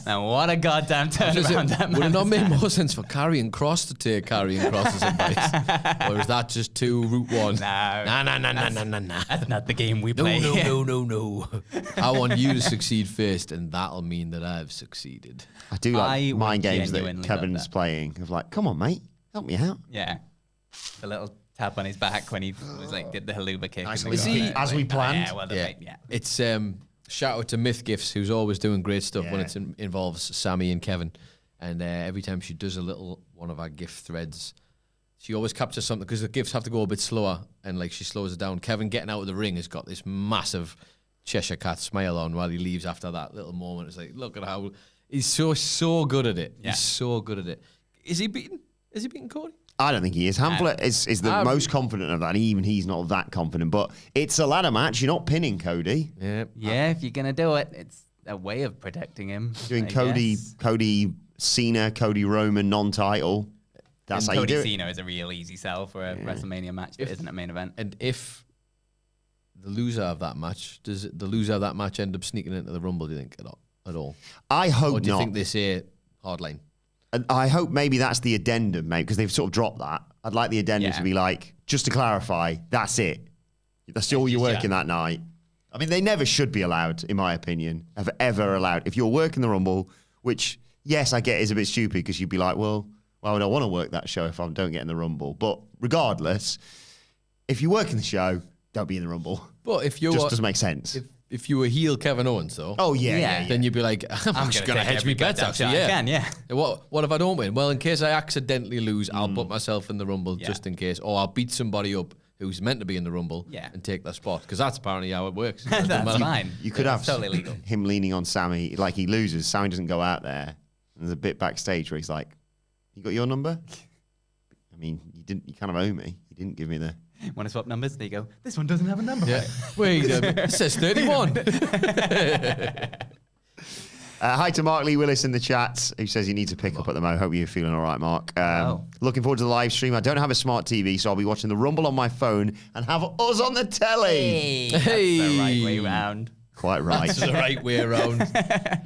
now what a goddamn turnaround that man. Would it not make more sense for Karrion Kross to take Karrion Kross's advice? Or is that just too Route 1? No. That's not the game we play. No. I want you to succeed first, and that'll mean that I've succeeded. I do like I mind would games that genuinely Kevin's love that. playing of like, come on, mate, help me out. Yeah. The little tap on his back when he was like did the haluva kick. Nice. And Is he- as we planned? Yeah, well, yeah. It's shout out to Myth Gifts, who's always doing great stuff when it involves Sammy and Kevin. And every time she does one of our gift threads, she always captures something because the gifts have to go a bit slower, and like she slows it down. Kevin getting out of the ring has got this massive Cheshire Cat smile on while he leaves after that little moment. It's like, look at how he's so good at it. Yeah. He's so good at it. Is he beaten Cody? I don't think he is. Hamflett is the most confident of that. Even he's not that confident. But it's a ladder match. You're not pinning Cody. Yeah, if you're gonna do it, it's a way of protecting him. Doing I Cody guess. Cena, Cody Roman non-title. That's And how you do Cody it. Cena is a real easy sell for a WrestleMania match that isn't a main event. And if the loser of that match, does the loser of that match end up sneaking into the Rumble, do you think, at all? I hope Or do you not. think they say hardline? And I hope maybe that's the addendum, mate, because they've sort of dropped that. I'd like the addendum to be like, just to clarify, that's it. That's all you're working that night. I mean, they never should be allowed, in my opinion, ever allowed. If you're working the Rumble, which, yes, I get is a bit stupid because you'd be like, well, why would I want to work that show if I don't get in the Rumble? But regardless, if you're working the show, don't be in the Rumble. But if you Just doesn't make sense. if you were heel Kevin Owens, though, Oh, yeah. then you'd be like, I'm just going to take hedge every me bets, goddamn actually. shot I can, yeah. What if I don't win? Well, in case I accidentally lose, I'll put myself in the Rumble just in case. Or I'll beat somebody up who's meant to be in the Rumble and take their spot. Because that's apparently how it works. That's fine. You could have totally legal. him leaning on Sammy, like he loses. Sammy doesn't go out there. And there's a bit backstage where he's like, "You got your number? I mean, you kind of owe me. You didn't give me the." Want to swap numbers? There you go. This one doesn't have a number. Yeah. Wait, it says 31. Hi to Mark Lee Willis in the chat, who says you need to pick up at the moment. Hope you're feeling all right, Mark. Looking forward to the live stream. I don't have a smart TV, so I'll be watching the Rumble on my phone and have us on the telly. Hey, that's the right way round. Quite right. That's the right way around.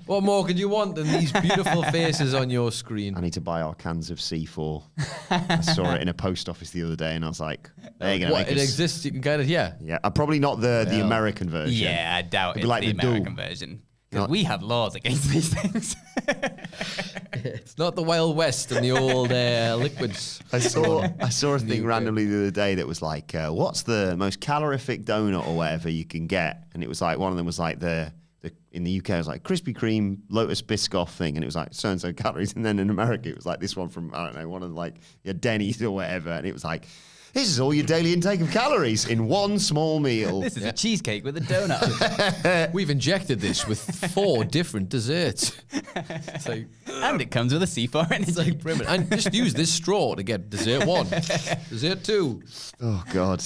What more could you want than these beautiful faces on your screen? I need to buy our cans of C4. I saw it in a post office the other day, and I was like, "They're going to What, make it us." exists, you can get it, yeah. Yeah, probably not the American version. Yeah, I doubt It'd it's be like the the duel. American version. Because we have laws against these things. It's not the Wild West and the old liquids. I saw a thing randomly the other day that was like, what's the most calorific donut or whatever you can get? And it was like, one of them was like the in the UK, it was like Krispy Kreme Lotus Biscoff thing. And it was like so-and-so calories. And then in America, it was like this one from, I don't know, one of like your Denny's or whatever. And it was like, this is all your daily intake of calories in one small meal. This is a cheesecake with a donut. We've injected this with 4 different desserts. It's like, And it comes with a C4 energy. it's like brilliant. And just use this straw to get dessert 1, dessert 2. Oh, God.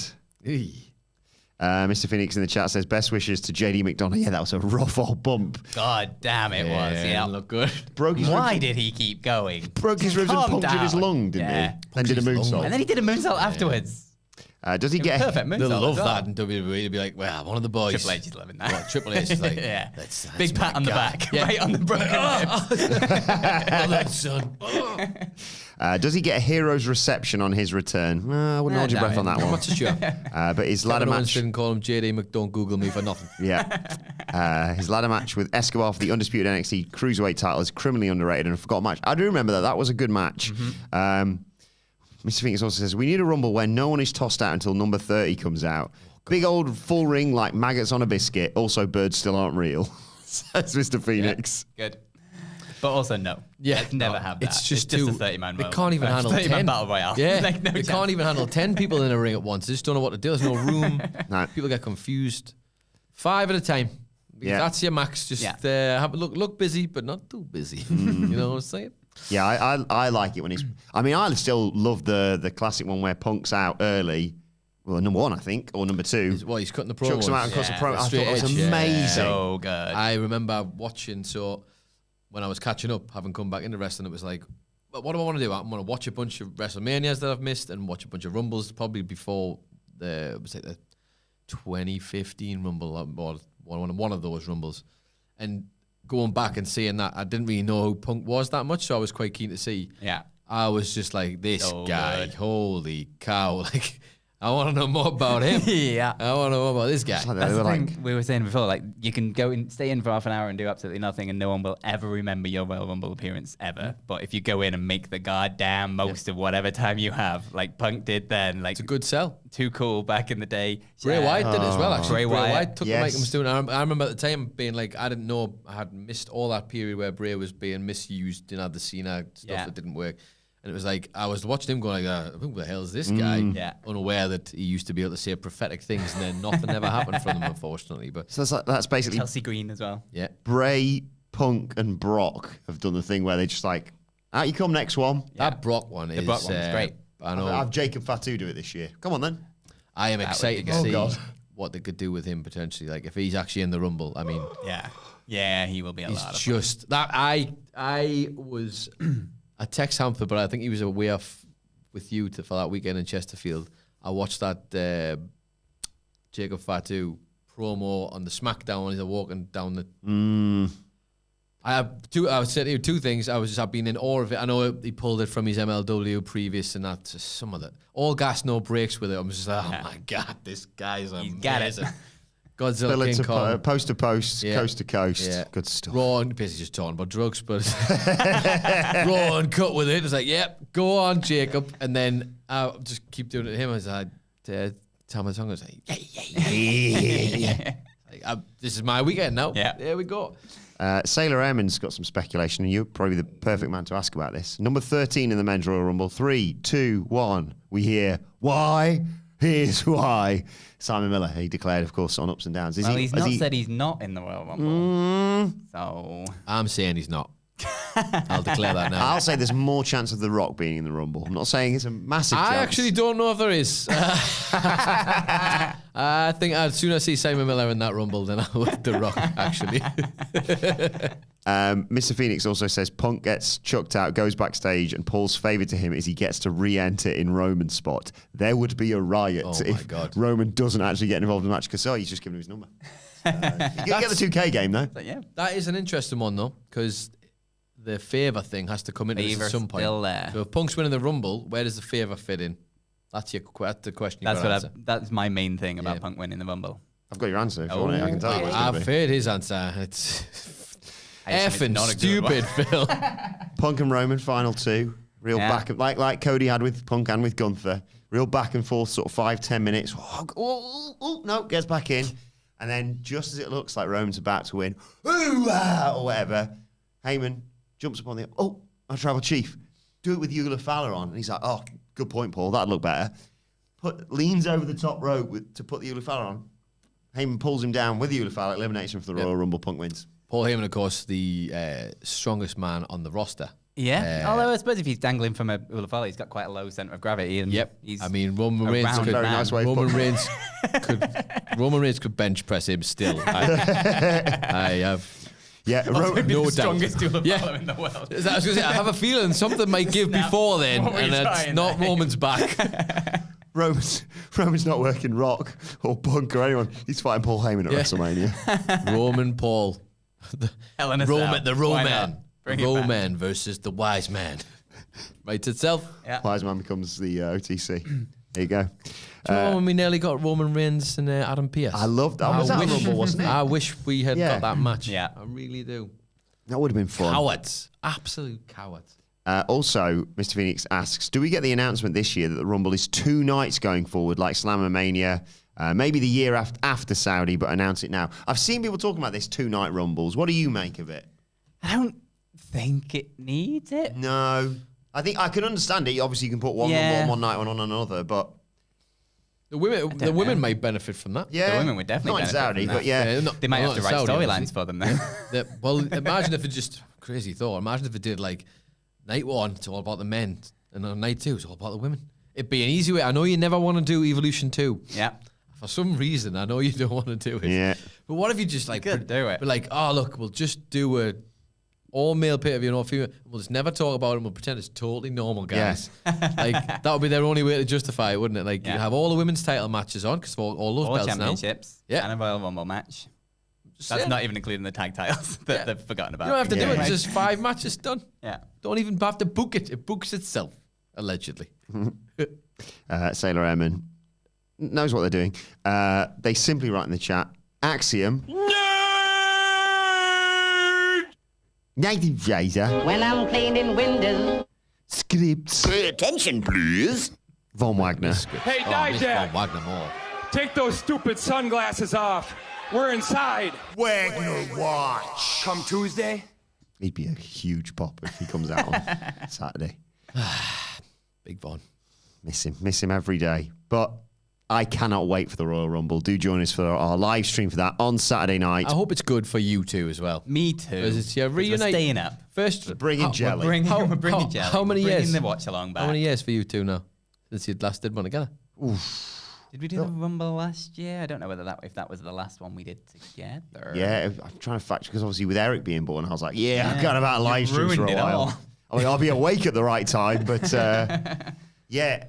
Mr. Phoenix in the chat says, best wishes to JD McDonough. Yeah, that was a rough old bump. God damn it was, yeah. Look good. Broke his Why ribs, did he keep going? broke his ribs and Calm punctured his down. lung, didn't Yeah. he? Then did a Punctured his lung. moonsault. And then he did a moonsault afterwards. Does he get Perfect moonsault. They'll love as well. that in WWE. They'll be like, well, one of the boys. Triple H is loving that. Well, Triple H is like, yeah. that's Big pat my on the guy. back, Yeah. right on the broken ribs. Well done, son. Does he get a hero's reception on his return? I wouldn't hold your breath on that I'm one. not too sure. But his ladder Kevin Owens match, didn't call him JD Don't Google me for nothing. his ladder match with Escobar for the undisputed NXT Cruiserweight title is criminally underrated and a forgotten match. I do remember that. That was a good match. Mr. Phoenix also says, we need a rumble where no one is tossed out until number 30 comes out. Big old full ring like maggots on a biscuit. Also, birds still aren't real. Says Mr. Phoenix. Good. But also, no. Yeah, Let's never have that. It's just a too. 30-man They can't even handle 30-man 10 battle royale. Yeah, like, no they chance. can't even handle 10 people in a ring at once. They just don't know what to do. There's no room. No. People get confused. 5 at a time. Yeah. That's your max. Just have look busy, but not too busy. You know what I'm saying? Yeah, I like it when he's... I mean, I still love the classic one where Punk's out early. Well, number 1, I think, or number 2. He's cutting the promos. Chucks him out and cuts the promo. I thought straight it was edge, yeah. amazing. So good. I remember watching, so when I was catching up, having come back into wrestling, it was like, what do I want to do? I'm going to watch a bunch of WrestleManias that I've missed and watch a bunch of Rumbles, probably before the 2015 Rumble, or one of those Rumbles. And going back and seeing that, I didn't really know who Punk was that much, so I was quite keen to see. Yeah. I was just like, this So guy, good. holy cow. Like, I want to know more about him. Yeah. I want to know more about this guy. It's like That's they were the like, thing we were saying before. Like, you can go and stay in for half an hour and do absolutely nothing, and no one will ever remember your Royal Rumble appearance ever. But if you go in and make the goddamn most of whatever time you have, like Punk did then, like It's a good sell. too cool back in the day. Bray Wyatt did it as well, actually. Bray Wyatt, took yes. the mic and was doing it. I remember at the time being like, I didn't know, I had missed all that period where Bray was being misused, didn't have the Cena stuff that didn't work. And it was like, I was watching him going like, who the hell is this guy? Yeah. Unaware that he used to be able to say prophetic things and then nothing ever happened from him, unfortunately. But so that's basically Chelsea Green as well. yeah. Bray, Punk, and Brock have done the thing where they just like, out you come, next one. That Brock one is... Brock one was great. I know. Have Jacob Fatu do it this year. Come on then. I am would be excited to good. see God. what they could do with him potentially. Like, if he's actually in the Rumble, I mean... Yeah. Yeah, he will be a He's lot of just that I was I text Hamper, but I think he was away off with you for that weekend in Chesterfield. I watched that Jacob Fatu promo on the SmackDown when he's walking down the. I would say to you 2 things. I've been in awe of it. I know he pulled it from his MLW previous, and that's just some of it. All gas, no brakes with it. I'm just like, oh my god, this guy's amazing. got it. Pillar Godzilla King to Kong. post to post, Yeah. coast to coast. Yeah. Good stuff. Raw and basically just talking about drugs, but raw and cut with it. It's like, yep, go on, Jacob. And then I just keep doing it to him. I was like, tell my tongue. I was like, yeah. Like, this is my weekend now. Yeah. There we go. Sailor Airman's got some speculation, and you're probably the perfect man to ask about this. Number 13 in the Men's Royal Rumble. 3, 2, 1. We hear, why? Here's why. Simon Miller, he declared, of course, on Ups and Downs. Well, he's not said he's not in the Royal Rumble. So I'm saying he's not. I'll declare that now. I'll say there's more chance of The Rock being in the Rumble. I'm not saying it's a massive chance. I actually don't know if there is. I think I'd sooner see Simon Miller in that Rumble than I would The Rock, actually. Mr. Phoenix also says Punk gets chucked out, goes backstage, and Paul's favour to him is he gets to re-enter in Roman's spot. There would be a riot Oh my if God. Roman doesn't actually get involved in the match because he's just given him his number. You can get the 2K game though. but yeah, That is an interesting one, though, because the favour thing has to come into this at Favour's some point. still there. So if Punk's winning the Rumble, where does the favour fit in? That's the question you've that's got to what answer. that's my main thing about Yeah. Punk winning the Rumble. I've got your answer. If you want it, I can tell you what it's I've going to be. heard his answer. It's I assume it's effing not a good one. stupid, Phil. Punk and Roman, final 2. Real Yeah. back, like Cody had with Punk and with Gunther. Real back and forth, sort of 5-10 minutes. No, gets back in. And then just as it looks like Roman's about to win, or whatever, Heyman jumps up on the, our tribal chief, do it with Eula Fowler on. And he's like, oh, good point, Paul, that'd look better. Leans over the top rope to put the Eula Fowler on. Heyman pulls him down with Eula Fowler, eliminates him for the Royal Rumble, Punk wins. Paul Heyman, of course, the strongest man on the roster. Yeah, although I suppose if he's dangling from a Ula Fowler, he's got quite a low centre of gravity. And he's I mean, Roman Reigns round could, Very nice way of Roman putting Reigns Roman Reigns could bench press him still. I have Yeah, maybe no the doubt. strongest Ula Yeah. Fowler in the world. I was gonna say, I have a feeling something might give before then, What were you and it's trying not there? Roman's back. Roman's not working Rock or Punk or anyone. He's fighting Paul Heyman at WrestleMania. Roman Paul. Hell in a Cell. The Why not? Roman. Bring it Roman versus the wise man. Writes itself. Yeah. Wise Man becomes the OTC. There you go. Do you know when we nearly got Roman Reigns and Adam Pearce? I loved that. Was that a Rumble, wasn't it? I wish we had Yeah. got that match. Yeah. I really do. That would have been fun. Cowards. Absolute cowards. Also, Mr. Phoenix asks, do we get the announcement this year that the Rumble is 2 nights going forward, like Slammermania, maybe the year after Saudi, but announce it now? I've seen people talking about this 2-night Rumbles. What do you make of it? I don't think it needs it. No. I think I can understand it. Obviously, you can put one Rumble on one night, one on another, but... The women might benefit from that. Yeah. The women would definitely Not in benefit Saudi, from but that. yeah. They might have to write Saudi, storylines obviously. for them then. Well, imagine if it just... Crazy thought. Imagine if it did, like, night 1, it's all about the men, and on night 2, it's all about the women. It'd be an easy way. I know you never want to do Evolution 2. Yeah. For some reason, I know you don't want to do it. Yeah. But what if you just, like... could do it. But like, oh, look, we'll just do a all-male pay-per-view and all-female. We'll just never talk about it, and we'll pretend it's totally normal, guys. Like, that would be their only way to justify it, wouldn't it? Like, you have all the women's title matches on, because all those All belts now. championships. Yeah. And a Royal Rumble match. Just, That's yeah. not even including the tag titles that they've forgotten about. You don't have to do it. Yeah. It's just 5 matches done. Yeah. Don't even have to book it. It books itself, allegedly. Sailor Airman knows what they're doing. They simply write in the chat, Axiom. Native Jaser. When I'm cleaning windows. Scripts. Pay attention, please. Von Wagner. Hey, Dijak, Wagner more. take those stupid sunglasses off. We're inside. Wagner Watch. Come Tuesday. He'd be a huge pop if he comes out on Saturday. Big Von. Miss him every day. But I cannot wait for the Royal Rumble. Do join us for our live stream for that on Saturday night. I hope it's good for you too as well. Me too. Because it's your 'Cause we're reunite. staying up. First, Bringing jelly. We're How- bringing how- jelly. how many We're years? bringing the watch along back. How many years for you two now? Since you last did one together? Did we do the Rumble last year? I don't know if that was the last one we did together. Yeah, I'm trying to factor because obviously with Eric being born, I was like, I got about a You live stream for a ruined it while. all. I mean, I'll be awake at the right time, but yeah,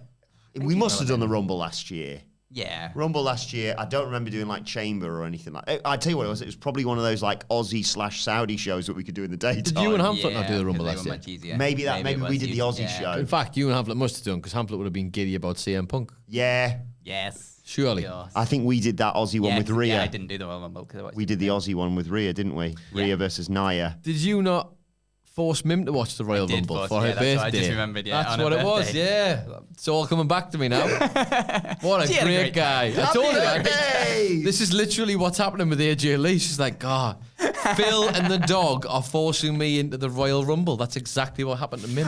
we must have done the Rumble last year. Yeah. Rumble last year, I don't remember doing like Chamber or anything like. I tell you what it was. It was probably one of those like Aussie/Saudi shows that we could do in the daytime. Did you and Hamlet not do the 'cause Rumble they last were year? much easier. Maybe it we was did the you- Aussie yeah. show. In fact, you and Hamlet must have done because Hamlet would have been giddy about CM Punk. Yeah, Yes. Surely. Of course. I think we did that Aussie one Yeah, with 'cause- Rhea. Yeah, I didn't do the Royal Rumble because I watched We did the Aussie one with Rhea, didn't we? Rhea versus Naya. Did you not force Mim to watch the Royal did Rumble force- for yeah, her that's birthday? what I just remembered, yeah, That's on her what it was, birthday. yeah. It's all coming back to me now. What a She had a great great guy. time. I told you. birthday! This is literally what's happening with AJ Lee. She's like, God, Phil and the dog are forcing me into the Royal Rumble. That's exactly what happened to Mim.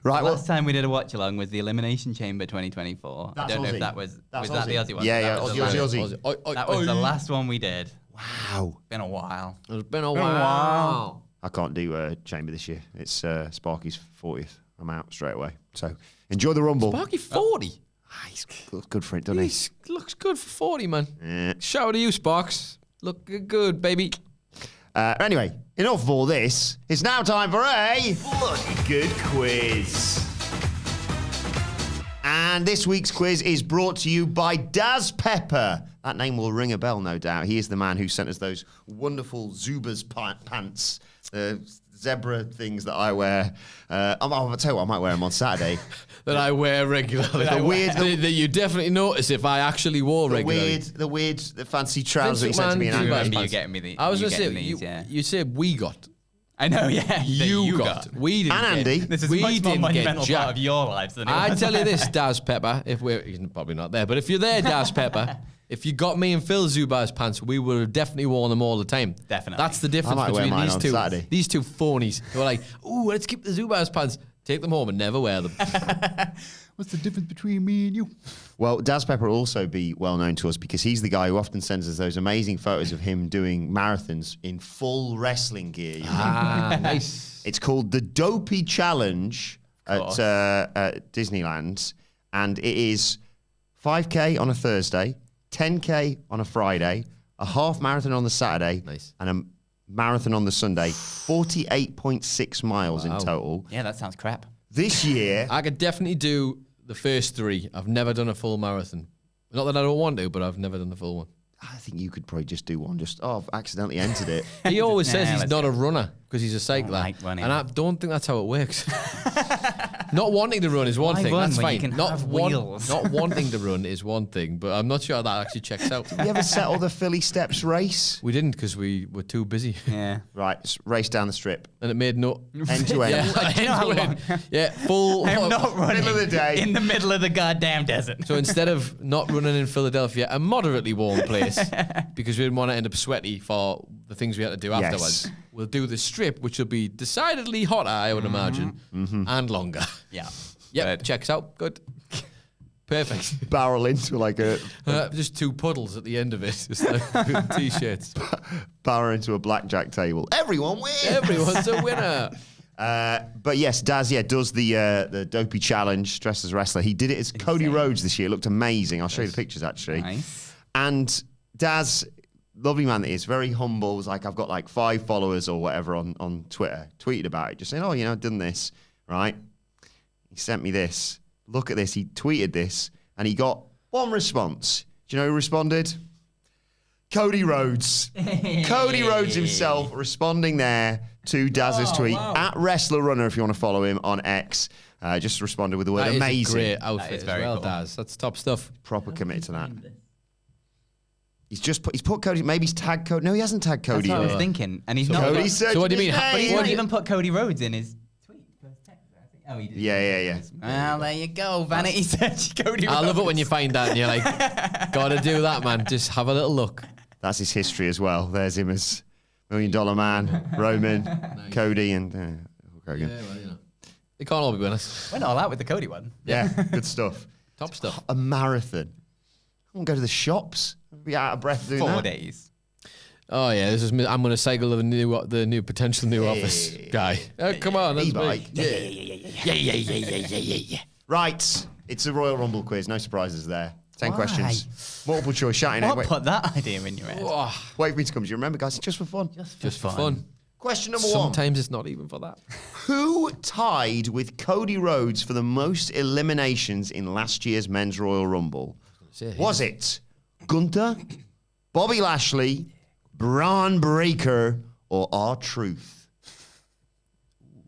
Right, well, Last time we did a watch along was the Elimination Chamber 2024. I That's don't know Aussie. if that was That's that the Aussie. Aussie one. Yeah, That yeah, was the Aussie, last- Aussie. That was the last one we did. wow. Been a while. It's been a while. I can't do Chamber this year. It's Sparky's 40th. I'm out straight away. So enjoy the Rumble. Sparky 40. He's good for it, doesn't he? He looks good for 40, man. Yeah. Shout out to you, Sparks. Look good, baby. Anyway, enough of all this. It's now time for a bloody good quiz. And this week's quiz is brought to you by Daz Pepper. That name will ring a bell, no doubt. He is the man who sent us those wonderful Zubas pants, the zebra things that I wear. I'll tell you what, I might wear them on Saturday. That I wear regularly. That you definitely notice if I actually wore regularly. The fancy trousers that you sent to me in McMahon, Angus Remember you pants. getting me the. I was you going to say, getting these, yeah. you said we got. I know, yeah. that You got. We didn't And get. Andy. This is we much more didn't get monumental jack. part of your lives than it I was tell you mine. this, Daz Pepper, he's probably not there, but if you're there, Daz Pepper, if you got me and Phil Zubaz pants, we would have definitely worn them all the time. Definitely. That's the I difference might wear between mine these on two. Saturday. These two phonies. They were like, ooh, let's keep the Zubaz pants. Take them home and never wear them. What's the difference between me and you? Well, Daz Pepper will also be well known to us because he's the guy who often sends us those amazing photos of him doing marathons in full wrestling gear. you know. Nice. It's called the Dopey Challenge at Disneyland, and it is 5K on a Thursday, 10K on a Friday, a half marathon on the Saturday, Nice. and a marathon on the Sunday. 48.6 miles in total. Yeah, that sounds crap. This year, I could definitely do the first 3. I've never done a full marathon. Not that I don't want to, but I've never done the full one. I think you could probably just do one. I've accidentally entered it. He always says he's let's not go. a runner because he's a cycler. like running. And I don't think that's how it works. Not wanting to run is one Why thing. run That's when you fine. can Not have one, wheels? not wanting to run is one thing, but I'm not sure how that actually checks out. You ever settle the Philly Steps race? We didn't because we were too busy. Yeah. Right, race down the strip. And it made no... End to end. Do you know how long? Yeah, full... I'm not running Middle of the day. in the middle of the goddamn desert. So instead of not running in Philadelphia, a moderately warm place, because we didn't want to end up sweaty for the things we had to do afterwards, we'll do the strip, which will be decidedly hotter, I would imagine, and longer. Yeah. Yep, Good. checks out. Good. Perfect. Barrel into like a Just 2 puddles at the end of it. Just like T-shirts. barrel into a blackjack table. Everyone wins. Everyone's a winner. But yes, Daz, does the dopey challenge, dressed as a wrestler. He did it as Cody Rhodes this year. It looked amazing. I'll show you the pictures, actually. Nice. And Daz, lovely man that is, very humble. Was like, I've got like 5 followers or whatever on Twitter. Tweeted about it, just saying, I've done this, right? He sent me this. Look at this. He tweeted this, and he got one response. Do you know who responded? Cody Rhodes. Cody Rhodes himself responding there to Daz's tweet. At Wrestler Runner, if you want to follow him on X. Just responded with the word That amazing. is a great outfit is as very well, cool. Daz. That's top stuff. Proper committed to that. He's put Cody, maybe he's tagged Cody. No, he hasn't tagged That's Cody. what I was thinking. And he's not. Cody said So what do you his mean? But he's name. not even put Cody Rhodes in his tweet. First text, I think. Oh, he did. Yeah. Well, there you go. Vanity search Cody Rhodes. I love it when you find that and you're like, gotta do that, man. Just have a little look. That's his history as well. There's him as $1 Million Man, Roman, Cody, and Hulk Hogan. Well, you know. They can't all be winners. Went all out with the Cody one. Yeah, good stuff. Top stuff. A marathon. I want to go to the shops. I'd be out of breath doing 4 that. days. Oh yeah, this is me. I'm gonna cycle the new potential new office guy. Come on, that's E-bike. me. Yeah. Right, it's a Royal Rumble quiz. No surprises there. 10 Why? questions. Multiple choice. Shouting out. What Wait, put that idea in your head? wait for me to come. Do you remember, guys? It's just for fun. Just for fun. Question number 1. Sometimes it's not even for that. Who tied with Cody Rhodes for the most eliminations in last year's Men's Royal Rumble? Was it Gunther, Bobby Lashley, Braun Breaker, or R-Truth?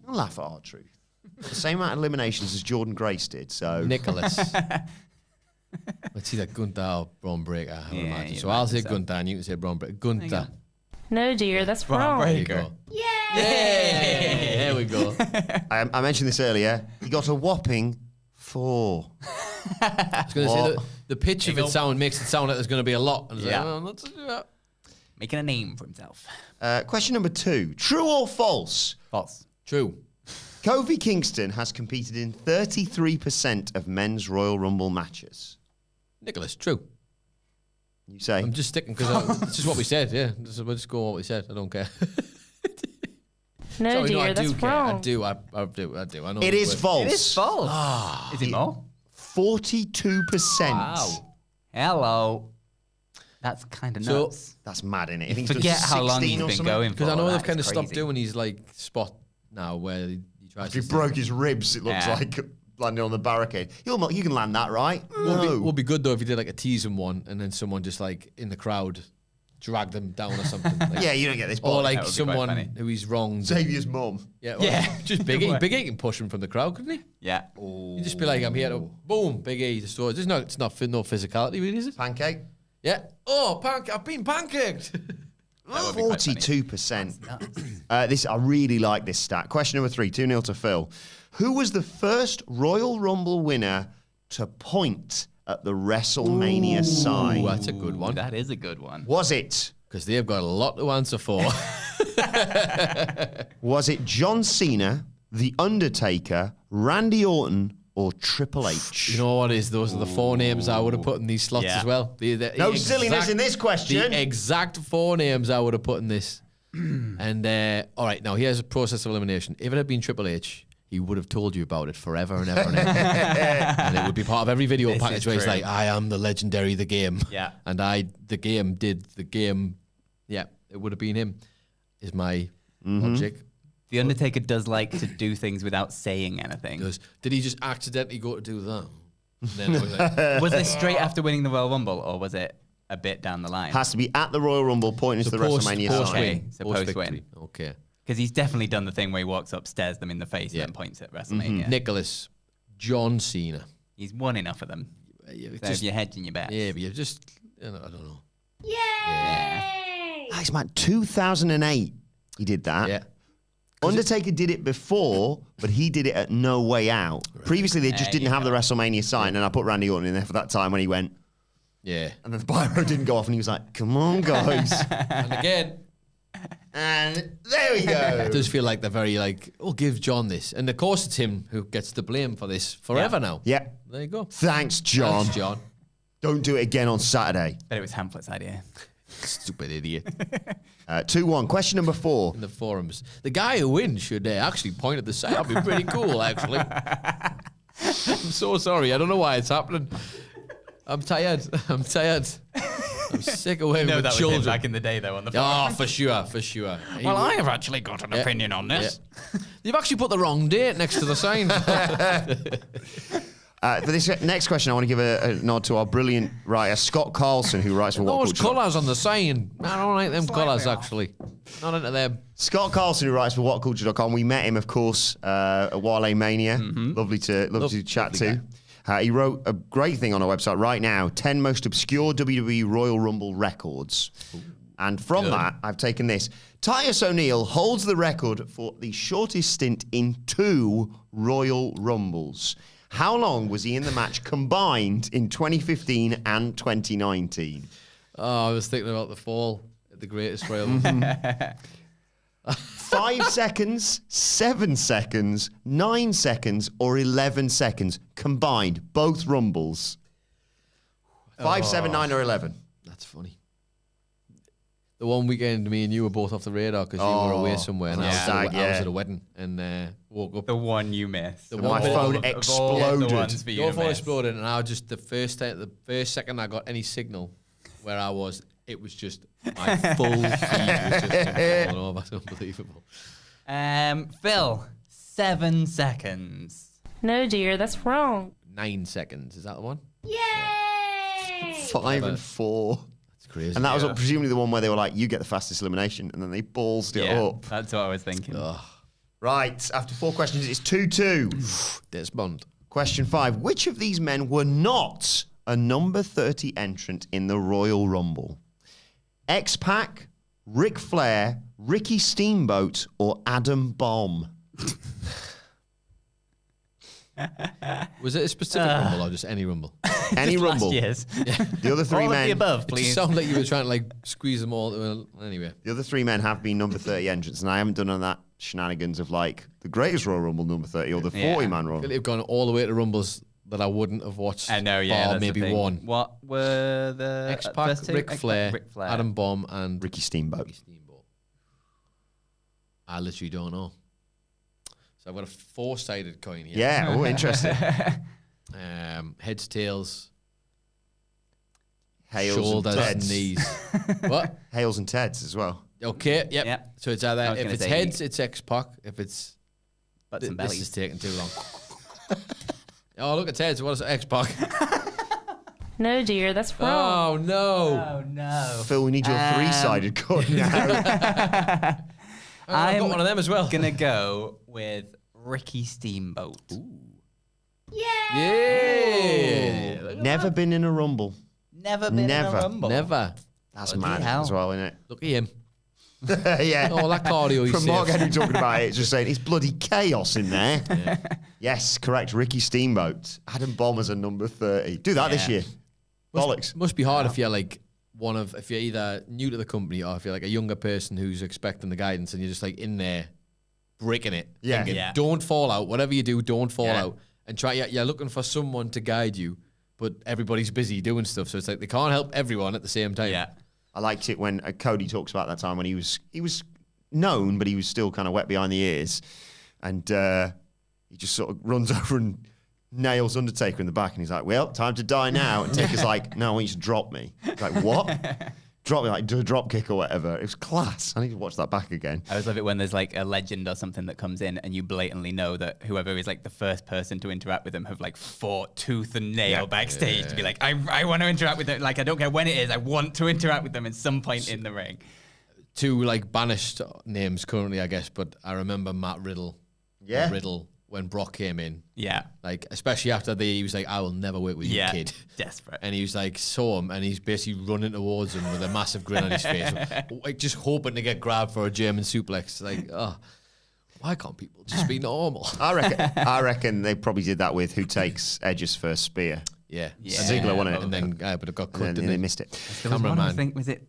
I'll laugh at R-Truth. The same amount of eliminations as Jordan Grace did, so... Nicholas. Let's see that Gunther or Braun Breaker, I would imagine. you'd So I'll say imagine so. Gunther and you can say Braun Breaker. Gunther. No, dear, that's Braun wrong. There you Breaker. go. Yay! There we go. I mentioned this earlier. He got a whopping 4. I was going to say What? the pitch of it makes it sound like there's going to be a lot. And I was Yeah. like, well, let's do that. Making a name for himself. Question number 2. True or false? False. True. Kofi Kingston has competed in 33% of men's Royal Rumble matches. Nicholas, true. You say? I'm just sticking because it's just what we said. Yeah, we'll just go on what we said. I don't care. No, Sorry, dear, I that's do care. wrong. I do. I do. I know It the is word. false. It is false. Is it more? 42%. Wow. Hello. That's kind of So- nuts. That's mad, innit? I You think he's forget done how long 16 he's or been something. going for. Because I know That they've is kind of stopped crazy. doing his like spot now where he tries He to broke his ribs, it looks Yeah. like, landing on the barricade. You can land that, right? Would be good though if you did like a teasing one and then someone just like in the crowd dragged them down or something. Like, Yeah, you don't get this. or Ball. like That would be quite someone funny. who he's wronged. Xavier's mum. Yeah, well, Yeah. just Big E. Big E can push him from the crowd, couldn't he? Yeah. You just be like, I'm here to boom, Big E. Just it's not no physicality, really, is it? Pancake. Yeah. Oh, I've been pancaked. would be quite funny. 42%. This I really like this stat. Question number 3, 2-0 to Phil. Who was the first Royal Rumble winner to point at the WrestleMania sign? Ooh, that's a good one. That is a good one. Was it? Because they've got a lot to answer for. Was it John Cena, The Undertaker, Randy Orton, or Triple H? You know what is? Those are the 4 names I would have put in these slots Yeah. as well. No silliness in this question. The exact 4 names I would have put in this. And all right, now here's a process of elimination. If it had been Triple H, he would have told you about it forever and ever and ever. And it would be part of every video This package is where he's true. like, I am the legendary The Game. Yeah. And the game did the game. Yeah, it would have been him, is my logic. The Undertaker does like to do things without saying anything. Did he just accidentally go to do that? And then it was like, Was this straight after winning the Royal Rumble, or was it a bit down the line? Has to be at the Royal Rumble, pointing to the WrestleMania sign. Okay, so post-win. Okay. Because he's definitely done the thing where he walks up, stares them in the face, and then points at WrestleMania. Nicholas, John Cena. He's won enough of them. So if you're hedging your bets. Yeah, but you're just, I don't know. That's man, 2008 he did that. Yeah. Undertaker did it before, but he did it at No Way Out. Previously, they just didn't have the WrestleMania sign, and I put Randy Orton in there for that time when he went. Yeah. And then the pyro didn't go off, and he was like, come on, guys. And again, And there we go. it does feel like they're very like, oh, give John this. And of course it's him who gets the blame for this forever now. Yeah. There you go. Thanks, John. Thanks, John. Don't do it again on Saturday. But it was Hamlet's idea. Stupid idiot. 2-1. Question number 4. In the forums. The guy who wins should actually point at the side. That'd be pretty cool, actually. I'm so sorry. I don't know why it's happening. I'm tired. I'm sick of working with that children. was him back in the day, though, on the phone. Oh, for sure. Well, I have actually got an opinion on this. Yeah. You've actually put the wrong date next to the sign. For this next question, I want to give a nod to our brilliant writer, Scott Carlson, who writes for Those WhatCulture. colours on the sign. I don't like them colours, actually. Not into them. Scott Carlson, who writes for WhatCulture.com. We met him, of course, at Wale Mania. Lovely to chat to. He wrote a great thing on our website right now, 10 most obscure WWE Royal Rumble records. And from that, I've taken this. Titus O'Neil holds the record for the shortest stint in 2 Royal Rumbles. How long was he in the match combined in 2015 and 2019? Oh, I was thinking about the fall at the greatest Royal Rumble. 5 seconds, 7 seconds, 9 seconds, or 11 seconds combined, both Rumbles. 5, 7, 9, or 11. That's funny. The one weekend, me and you were both off the radar because you were away somewhere, and I was at a wedding and woke up. The one you missed. My phone exploded. Your phone exploded, and I just the first second I got any signal where I was, it was just my full feed was just falling over. That's unbelievable. Phil, 7 seconds. No, dear, that's wrong. 9 seconds. Is that the one? Yay! 5 and 4. That's crazy. And that was presumably the one where they were like, you get the fastest elimination, and then they ballsed it up. That's what I was thinking. Right, after 4 questions, it's 2-2. Desmond. Question 5. Which of these men were not a number 30 entrant in the Royal Rumble? X-Pac, Ric Flair, Ricky Steamboat, or Adam Bomb? Was it a specific Rumble or just any Rumble? Any Rumble. Last year's. The other 3 All men. of the above, It please. just sounded like you were trying to like squeeze them all. Well, anyway. The other 3 men have been number 30 entrants, and I haven't done none of that shenanigans of like the greatest Royal Rumble number 30 or the 40-man Royal. They've gone all the way to Rumbles that I wouldn't have watched. I know, bar that's maybe the thing. one. What were the X-Pac, first two? Ric Flair, Ric Flair, Adam Bomb, and Ricky Steamboat. Steamboat. I literally don't know. So I've got a 4-sided coin here. Yeah, oh, interesting. Heads, tails, Hales shoulders, and Teds. knees. What? Hales and Teds as well. Okay, yep. Yep. So it's I either, was if gonna it's say heads, it's X-Pac. If it's... butts and This bellies. is taking too long. Oh, look at Ted's. What is X-Pac? No, dear, that's wrong. Oh, no. Oh no! Phil, we need your 3-sided coin now. I've got one of them as well. Gonna go with Ricky Steamboat. Yeah. Never been in a Rumble. Never been Never. in a Rumble. Never. That's Bloody mad hell. as well, isn't Look at him. it? Yeah. Oh, that cardio he's From Mark saved. Henry talking about it, it's just saying it's bloody chaos in there. Yes, correct. Ricky Steamboat. Adam Bomb as a number 30. Do that this year. Bollocks. Must be hard if you're like if you're either new to the company or if you're like a younger person who's expecting the guidance and you're just like in there breaking it. Yeah. Thinking, Yeah. don't fall out. Whatever you do, don't fall Yeah. out. And you're looking for someone to guide you, but everybody's busy doing stuff. So it's like they can't help everyone at the same time. Yeah. I liked it when Cody talks about that time when he was known, but he was still kind of wet behind the ears. And he just sort of runs over and nails Undertaker in the back. And he's like, well, time to die now. And Taker's like, no, I want you to drop me. He's like, what? drop like do a drop kick or whatever. It was class. I need to watch that back again. I always love it when there's like a legend or something that comes in and you blatantly know that whoever is like the first person to interact with them have like fought tooth and nail backstage to be like, I want to interact with them. Like, I don't care when it is. I want to interact with them at some point in the ring. Two like banished names currently, I guess, but I remember Matt Riddle. Yeah. Riddle when Brock came in. Yeah. Like, especially after he was like, I will never work with you, kid. Desperate. And he was like, saw him, and he's basically running towards him with a massive grin on his face, like just hoping to get grabbed for a German suplex. Like, oh, why can't people just be normal? I reckon they probably did that with who takes Edge's first spear. Yeah. Ziggler won it. And then, but it got cut, And didn't they it? missed it. There was one, I Cameraman. think, was it?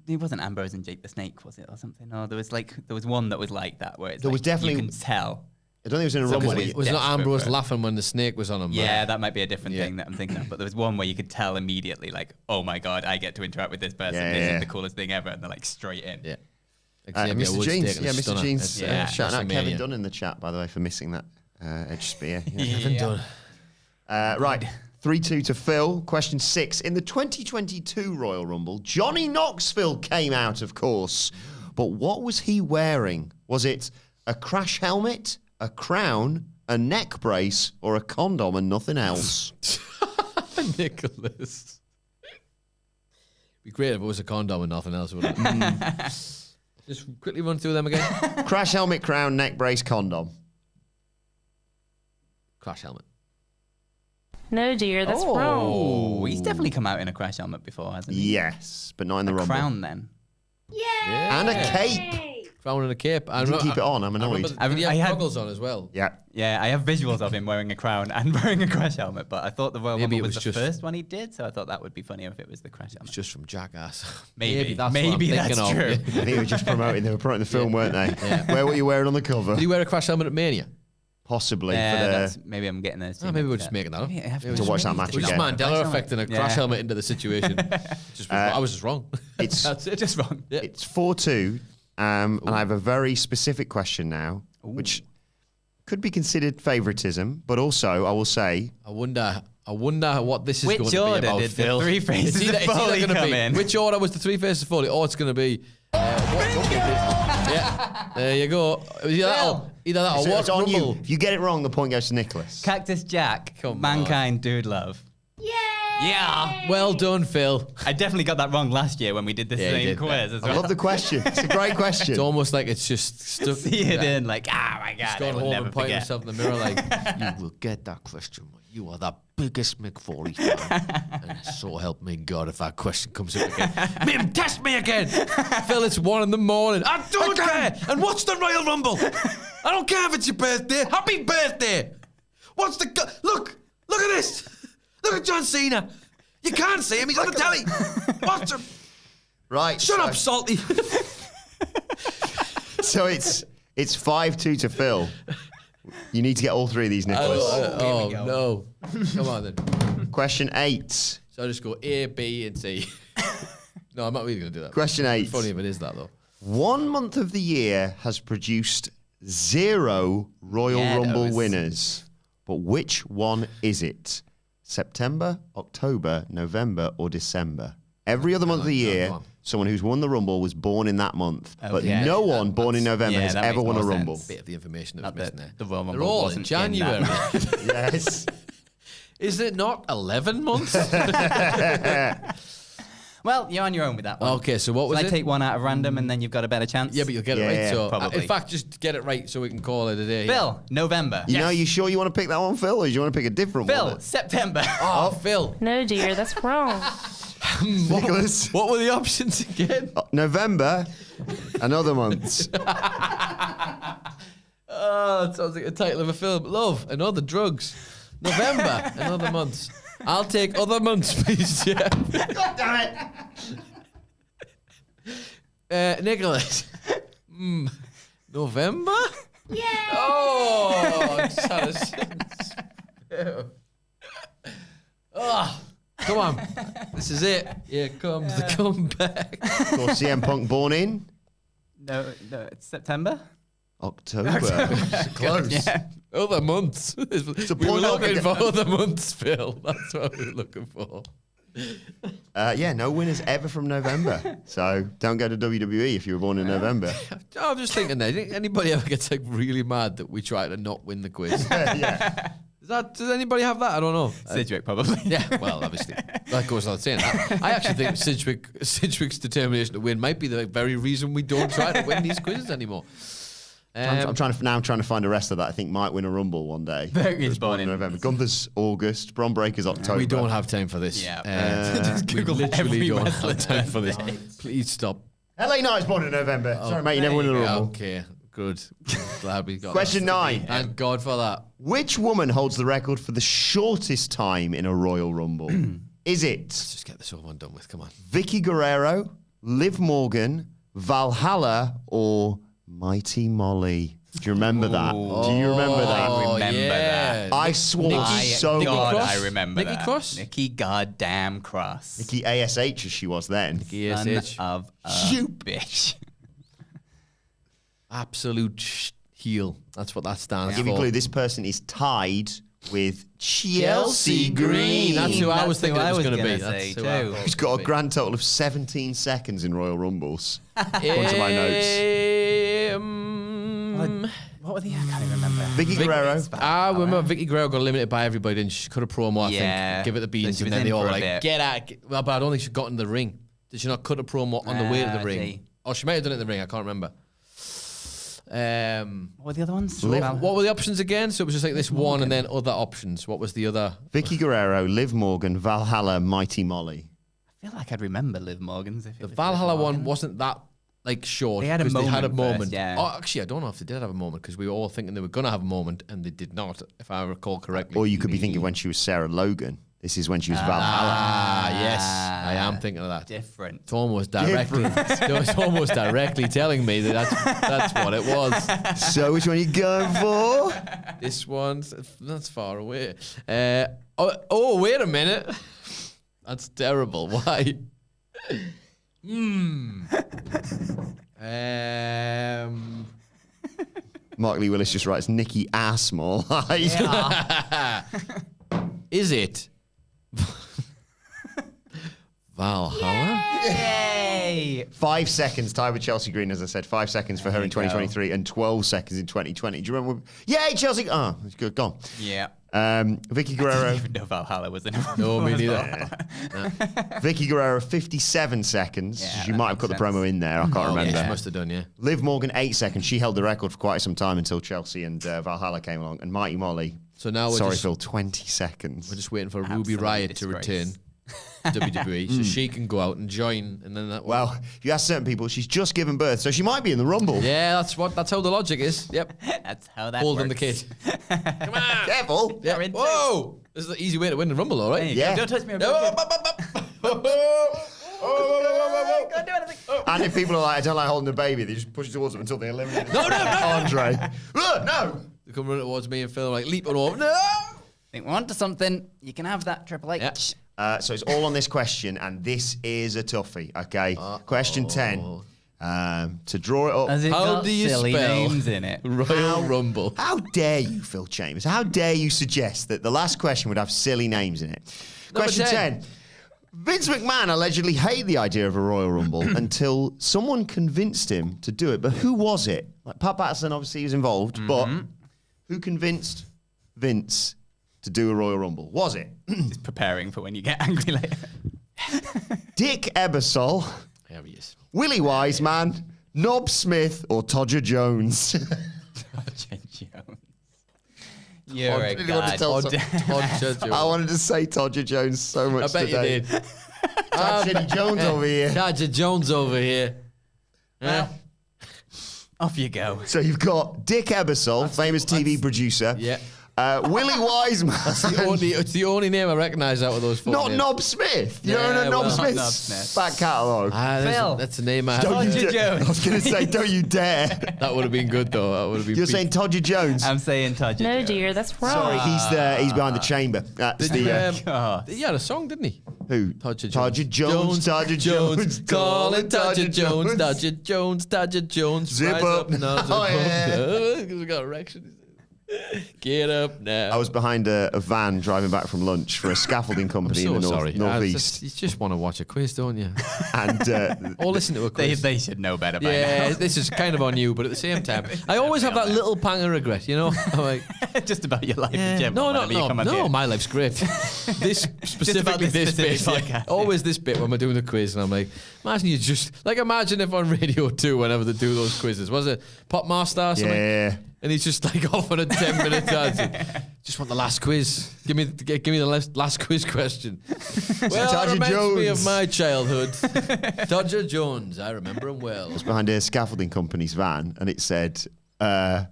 It wasn't Ambrose and Jake the Snake, was it, or something? No, there was one that was like that, where it's There was definitely- you can tell. I don't think it was in a rumble. Somebody- Was not desperate Ambrose for it. laughing when the snake was on him? Yeah, that might be a different Yeah. thing that I'm thinking of. But there was one where you could tell immediately, like, oh my god, I get to interact with this person. Yeah, This yeah. is the coolest thing ever, and they're like straight in. Yeah. Xavier Mr. Woods Jeans. taking a Yeah, Mr. stunner Jeans. at, Shouting out Kevin WrestleMania. Dunn in the chat, by the way, for missing that Edge spear. Kevin Dunn. Right. 3-2 to Phil. Question 6. In the 2022 Royal Rumble, Johnny Knoxville came out, of course. But what was he wearing? Was it a crash helmet, a crown, a neck brace, or a condom and nothing else? Nicholas. Be great if it was a condom and nothing else, wouldn't it? Just quickly run through them again. Crash helmet, crown, neck brace, condom. Crash helmet. No, dear, that's wrong. Oh, he's definitely come out in a crash helmet before, hasn't he? Yes, but not in the A Rumble. crown then. And a cape. Crown and a cape. I Didn't keep it on. I'm annoyed. Did he I have had- goggles on as well? Yeah. Yeah, I have visuals of him wearing a crown and wearing a crash helmet, but I thought the Royal Maybe Rumble it was was the just- first one he did, so I thought that would be funnier if it was the crash It's helmet. just from Jackass. Maybe that's what I'm that's thinking of. true. I think they were just promoting. They were promoting the film, weren't they? Where were you wearing on the cover? Did he wear a crash helmet at Mania? Possibly Yeah, for the. maybe I'm getting those. two Oh, maybe we're mixed just up. making that up. Maybe I have Maybe To we watch just- that match We're just again. Mandela affecting a crash Yeah. helmet into the situation. I was just wrong. It's That's it. Just wrong. Yeah. it's 4-2, and I have a very specific question now, which could be considered favoritism, but also I will say I wonder what this is Which going to be order about, did the Phil. three faces It's either, of Foley gonna come be, in? Which order was the three faces of Foley? Oh, it's going to be... yeah, there you go. Either that or it's what on you. Rumble? If you get it wrong, the point goes to Nicholas. Cactus Jack, Come Mankind, Dude Love. Yeah. Well done, Phil. I definitely got that wrong last year when we did the Yeah, you same did. quiz as I well. love the question. It's a great question. It's almost like it's just stuck. See it in like, oh my god, He's I gone will home never and pointing forget. himself in the mirror like, you will get that question. You are the biggest Mick Foley fan. And so help me God if that question comes up again. Mim, test me again. Phil, it's 1 a.m. I don't care. And what's the Royal Rumble? I don't care if it's your birthday. Happy birthday. What's the... Look at this. Look at John Cena. You can't see him. He's on the telly. Watch him. Right. Shut up, Salty. So it's 5-2 to Phil. You need to get all three of these, Nicholas. Oh, no. Come on, then. Question 8. So I just go A, B, and C. No, I'm not really going to do that. Question 8. It's funny if it is that, though. 1 month of the year has produced 0 Royal Yeah, Rumble those. winners. But which one is it? September, October, November, or December? Every other month of the year, go on. someone who's won the Rumble was born in that month. But yeah. no one born in November yeah, has that ever makes won a more Rumble. sense. Bit of the information that Not was that missing there. the Royal They're Rumble all in wasn't January. Yes. Is it not 11 months? Well, you're on your own with that one. Okay, so what was Shall it? I take one out of random and then you've got a better chance? Yeah, but you'll get Yeah, it right. yeah, So, probably. in fact, just get it right so we can call it a day. Phil, November. You know, you sure you want to pick that one, Phil, or do you want to pick a different Phil, one? September. Oh, Phil. No, dear, that's wrong. Nicholas. What were the options again? November and other months. Oh, that sounds like the title of a film. Love and other drugs. November and other months. I'll take other months, please, Jeff. God damn it. Nicholas. November? Yeah. Oh, I just had a sense. Oh, come on. This is it. Here comes the comeback. Of course, CM Punk born in No, it's September. October. Close. Yeah. Other months. We were point looking out. for other months, Phil. That's what we were looking for. No winners ever from November. So don't go to WWE if you were born in November. I'm just thinking there. Do you think anybody ever gets like really mad that we try to not win the quiz? Yeah. Does anybody have that? I don't know. Sidgwick, probably. Yeah, well, obviously. That goes without saying. I actually think Sidgwick's determination to win might be the very reason we don't try to win these quizzes anymore. I'm trying to find a wrestler that I think might win a Rumble one day. Bergen's born in November. Gunther's August. Bron Breaker's October. We don't have time for this. Yeah. Just We Google literally every don't wrestler have time for this. Please stop. LA Knight's born in November. Sorry, mate, you never win a Rumble. Okay, good. Glad we got Question that. 9. Thank God for that. Which woman holds the record for the shortest time in a Royal Rumble? Is it Let's just get this over and done with. Come on. Vicky Guerrero, Liv Morgan, Valhalla, or Mighty Molly? Do you remember that? Do you remember that? I remember yeah. that. I swore so Nikki hard. Cross? I remember Nikki that. Cross? Nikki goddamn Cross. Nikki ASH as she was then. Son ESH. of a You bitch. Absolute heel. That's what that stands Give you a for. clue, this person is tied with Chelsea Green. Green. That's who I was That's who thinking it I was was going to be. gonna That's say who I too. thought Who's it got was a gonna grand total of 17 seconds in Royal Rumbles. be. According to my notes. What were the? I can't even remember. Vicky Guerrero. I remember Vicky Guerrero got eliminated by everybody, and she cut a promo, I Yeah. think, give it the beans, So she and was then in they all for were a like, bit. get out. Well, but I don't think she got in the ring. Did she not cut a promo on the way to the ring? see. Oh, she might have done it in the ring. I can't remember. What were the other ones? What were the options again? So it was just like this one and then other options. What was the other? Vicky Guerrero, Liv Morgan, Valhalla, Mighty Molly. I feel like I'd remember Liv Morgan's. If it The was Valhalla Liv one Morgan. wasn't that like short. They had a 'cause They had a moment first, moment. yeah. Oh, actually, I don't know if they did have a moment because we were all thinking they were going to have a moment and they did not, if I recall correctly. Or you could be thinking when she was Sarah Logan. This is when she was Valhalla. Ah, yes, I am thinking of that. Different. It's almost directly. It's almost directly telling me that that's what it was. So which one are you going for? This one's that's far away. Wait a minute. That's terrible. Why? Mark Lee Willis just writes Nikki Assmore. Is it Valhalla? Yay! 5 seconds tied with Chelsea Green, as I said. 5 seconds for her in 2023 and 12 seconds in 2020. Do you remember? Yay, Chelsea! Oh, it's good. Gone. Yeah. Vicky I Guerrero. didn't even know Valhalla was in it. No, me neither. Vicky Guerrero, 57 seconds. Yeah, She that might have cut makes the promo sense. in there. I can't Yeah, remember. she must have done, yeah. Liv Morgan, 8 seconds. She held the record for quite some time until Chelsea and Valhalla came along. And Mighty Molly, So now we're sorry, just, Phil, 20 seconds. we're just waiting for Ruby Absolute Riot to disgrace. return to WWE so she can go out and join. And then that Well, if you ask certain people, she's just given birth, so she might be in the Rumble. yeah, that's how the logic is. Yep. That's how that Holding the works. kid. Come on. Careful. Yeah. into Whoa! This is the easy way to win the Rumble, all right? There you Yeah. go. Don't touch me. I'm No, broken. Can't do anything. And if people are like, I don't like holding a baby, they just push it towards them until they eliminate No. Andre. No! They come running towards me and Phil like leaping over. No! Think we're onto something. You can have that, Triple H. Yeah. So it's all on this question, and this is a toughie, okay? Question 10. To draw it up. Has it How got do you silly spell names in it? Royal Rumble. How dare you, Phil Chambers? How dare you suggest that the last question would have silly names in it? Number Question 10. 10. Vince McMahon allegedly hated the idea of a Royal Rumble until someone convinced him to do it. But who was it? Like Pat Patterson obviously was involved, but who convinced Vince to do a Royal Rumble? Was it Just preparing for when you get angry later. Dick Ebersol, There he is. Willie Wiseman, Knob Smith, or Todger Jones? Roger Jones. You're a really want to god. tell some- Todd I wanted to say Todger Jones so I much bet today. you did. Todd City Jones over here. Dodger Jones over here. Yeah. Off you go. So you've got Dick Ebersol, famous TV producer. Yeah. Willie Wiseman. It's the only name I recognise out of those four. Not names. Knob Smith. You Yeah, don't know Knob well, Smith's Knob Smith. back catalogue. Phil. That's the name I Don't have. you Todger dare- Jones. I was going to say, don't you dare. That would have been good though. That would have been. You're saying Todger Jones. I'm saying Todger No, Jones. dear, that's wrong. Sorry, he's behind the chamber. That's Did the God. he had a song, didn't he? who? Todger Todger Jones. Todger Jones. Calling Todger Jones. Todger Jones. Todger Jones. Zip Rise up. now, zip Oh, up. yeah. We got erection. Get up now. I was behind a van driving back from lunch for a scaffolding company in the northeast. You just want to watch a quiz, don't you? And Or listen to a quiz. They should know better by Yeah, now. this is kind of on you, but at the same time, I always have that little pang of regret, you know? I'm like, Just about your life in yeah, general. no, my life's great. This specifically, this this specific bit, yeah. podcast, Always this bit when we're doing the quiz, and I'm like, imagine if on Radio 2, whenever they do those quizzes, was it Pop Master or something? yeah. And he's just like off on a 10-minute answer. Just want the last quiz. Give me the last quiz question. Well, that Dodger reminds me Jones. of my childhood. Dodger Jones, I remember him well. I was behind a scaffolding company's van, and it said, our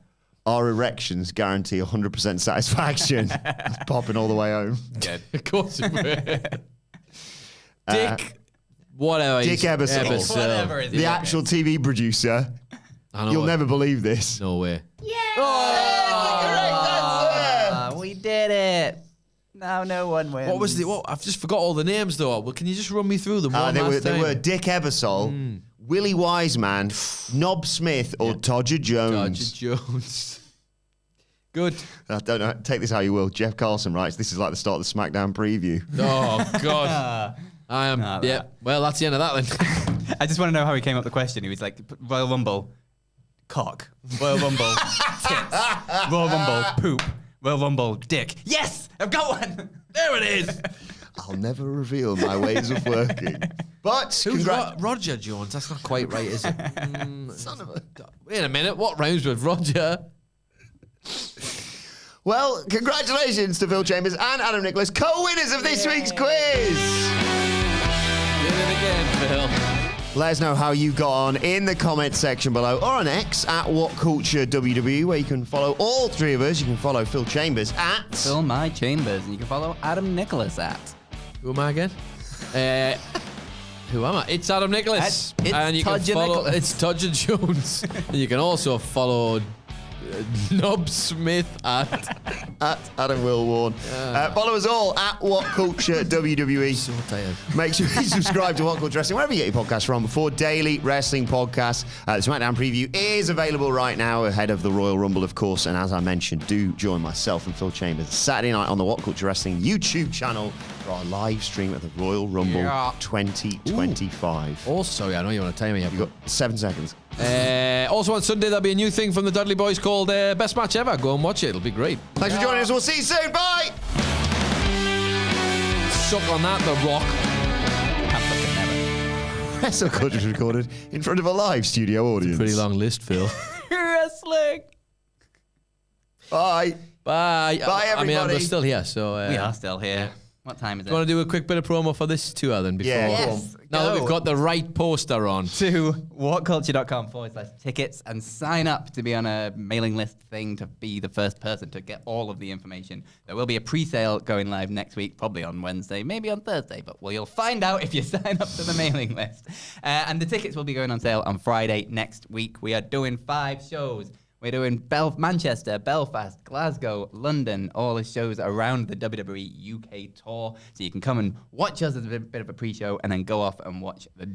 erections guarantee 100% satisfaction. It's popping all the way home. Good. Of course it will. Dick, whatever. Dick Ebersol. Whatever is The actual TV producer. I know You'll what- never believe this. No way. We did it. Now no one wins. What was the? I've just forgot all the names though. Well, can you just run me through them one They last time? were Dick Ebersol, Willie Wiseman, Knob Smith, or Dodger Jones. Dodger Jones. Good. I don't know. Take this how you will. Jeff Carlson writes, this is like the start of the SmackDown preview. Oh God. I am. Nah, Yeah. that- Well, that's the end of that then. I just want to know how he came up with the question. He was like, Royal Rumble, cock. Royal Rumble, tits. Royal Rumble, poop. Royal Rumble, dick. Yes! I've got one! There it is. I'll never reveal my ways of working. But Who's Roger Jones? That's not quite right, is it? Son of a. Wait a minute. What rhymes with Roger? well, congratulations to Phil Chambers and Adam Nicholas, co-winners of this week's quiz. Did it again, Phil. Let us know how you got on in the comment section below or on X at WhatCulture WWE, where you can follow all three of us. You can follow Phil Chambers at Fill my chambers, and you can follow Adam Nicholas at. Who am I again? Who am I? It's Adam Nicholas. It's and you can Todger follow. Nicholas. It's Dodger Jones. And you can also follow Knob Smith at Adam Wilbourn. Follow us all at WhatCulture WWE. So tired. Make sure you subscribe to WhatCulture Wrestling wherever you get your podcasts from for daily wrestling podcasts. The SmackDown preview is available right now ahead of the Royal Rumble, of course. And as I mentioned, do join myself and Phil Chambers Saturday night on the WhatCulture Wrestling YouTube channel for our live stream of the Royal Rumble 2025. Oh, sorry, I know you want to time me up. You've got 7 seconds. Also on Sunday, there'll be a new thing from the Dudley Boys called Best Match Ever. Go and watch it. It'll be great. Thanks for joining us. We'll see you soon. Bye. Suck on that, The Rock. WrestleCulture is recorded in front of a live studio audience. Pretty long list, Phil. Wrestling! Bye. Bye. Bye, I mean, everybody. we're still here, so... We are still here. What time is Do you want it? to do a quick bit of promo for this tour then? Before? Yeah, Yes. Now that Go. we've got the right poster on. To whatculture.com/tickets and sign up to be on a mailing list thing to be the first person to get all of the information. There will be a pre-sale going live next week, probably on Wednesday, maybe on Thursday, but you'll find out if you sign up to the mailing list. And the tickets will be going on sale on Friday next week. We are doing 5 shows. We're doing Manchester, Belfast, Glasgow, London, all the shows around the WWE UK tour. So you can come and watch us as a bit of a pre-show and then go off and watch the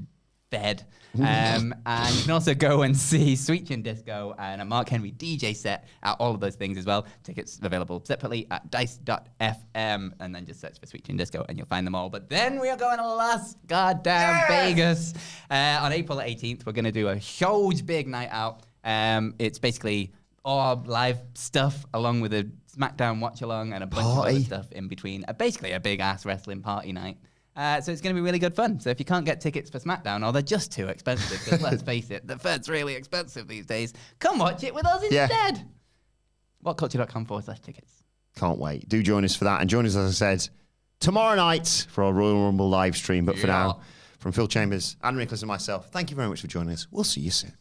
Fed. And you can also go and see Sweet Chin Disco and a Mark Henry DJ set at all of those things as well. Tickets available separately at dice.fm, and then just search for Sweet Chin Disco and you'll find them all. But then we are going to Las goddamn Vegas on April 18th. We're going to do a huge big night out. It's basically all live stuff along with a SmackDown watch along and a bunch of other stuff in between. Basically a big ass wrestling party night. So it's going to be really good fun. So if you can't get tickets for SmackDown, or they're just too expensive, because let's face it, the Fed's really expensive these days, come watch it with us instead. Whatculture.com/tickets. Can't wait. Do join us for that. And join us, as I said, tomorrow night for our Royal Rumble live stream. But for now, from Phil Chambers, Adam Nicholas and myself, thank you very much for joining us. We'll see you soon.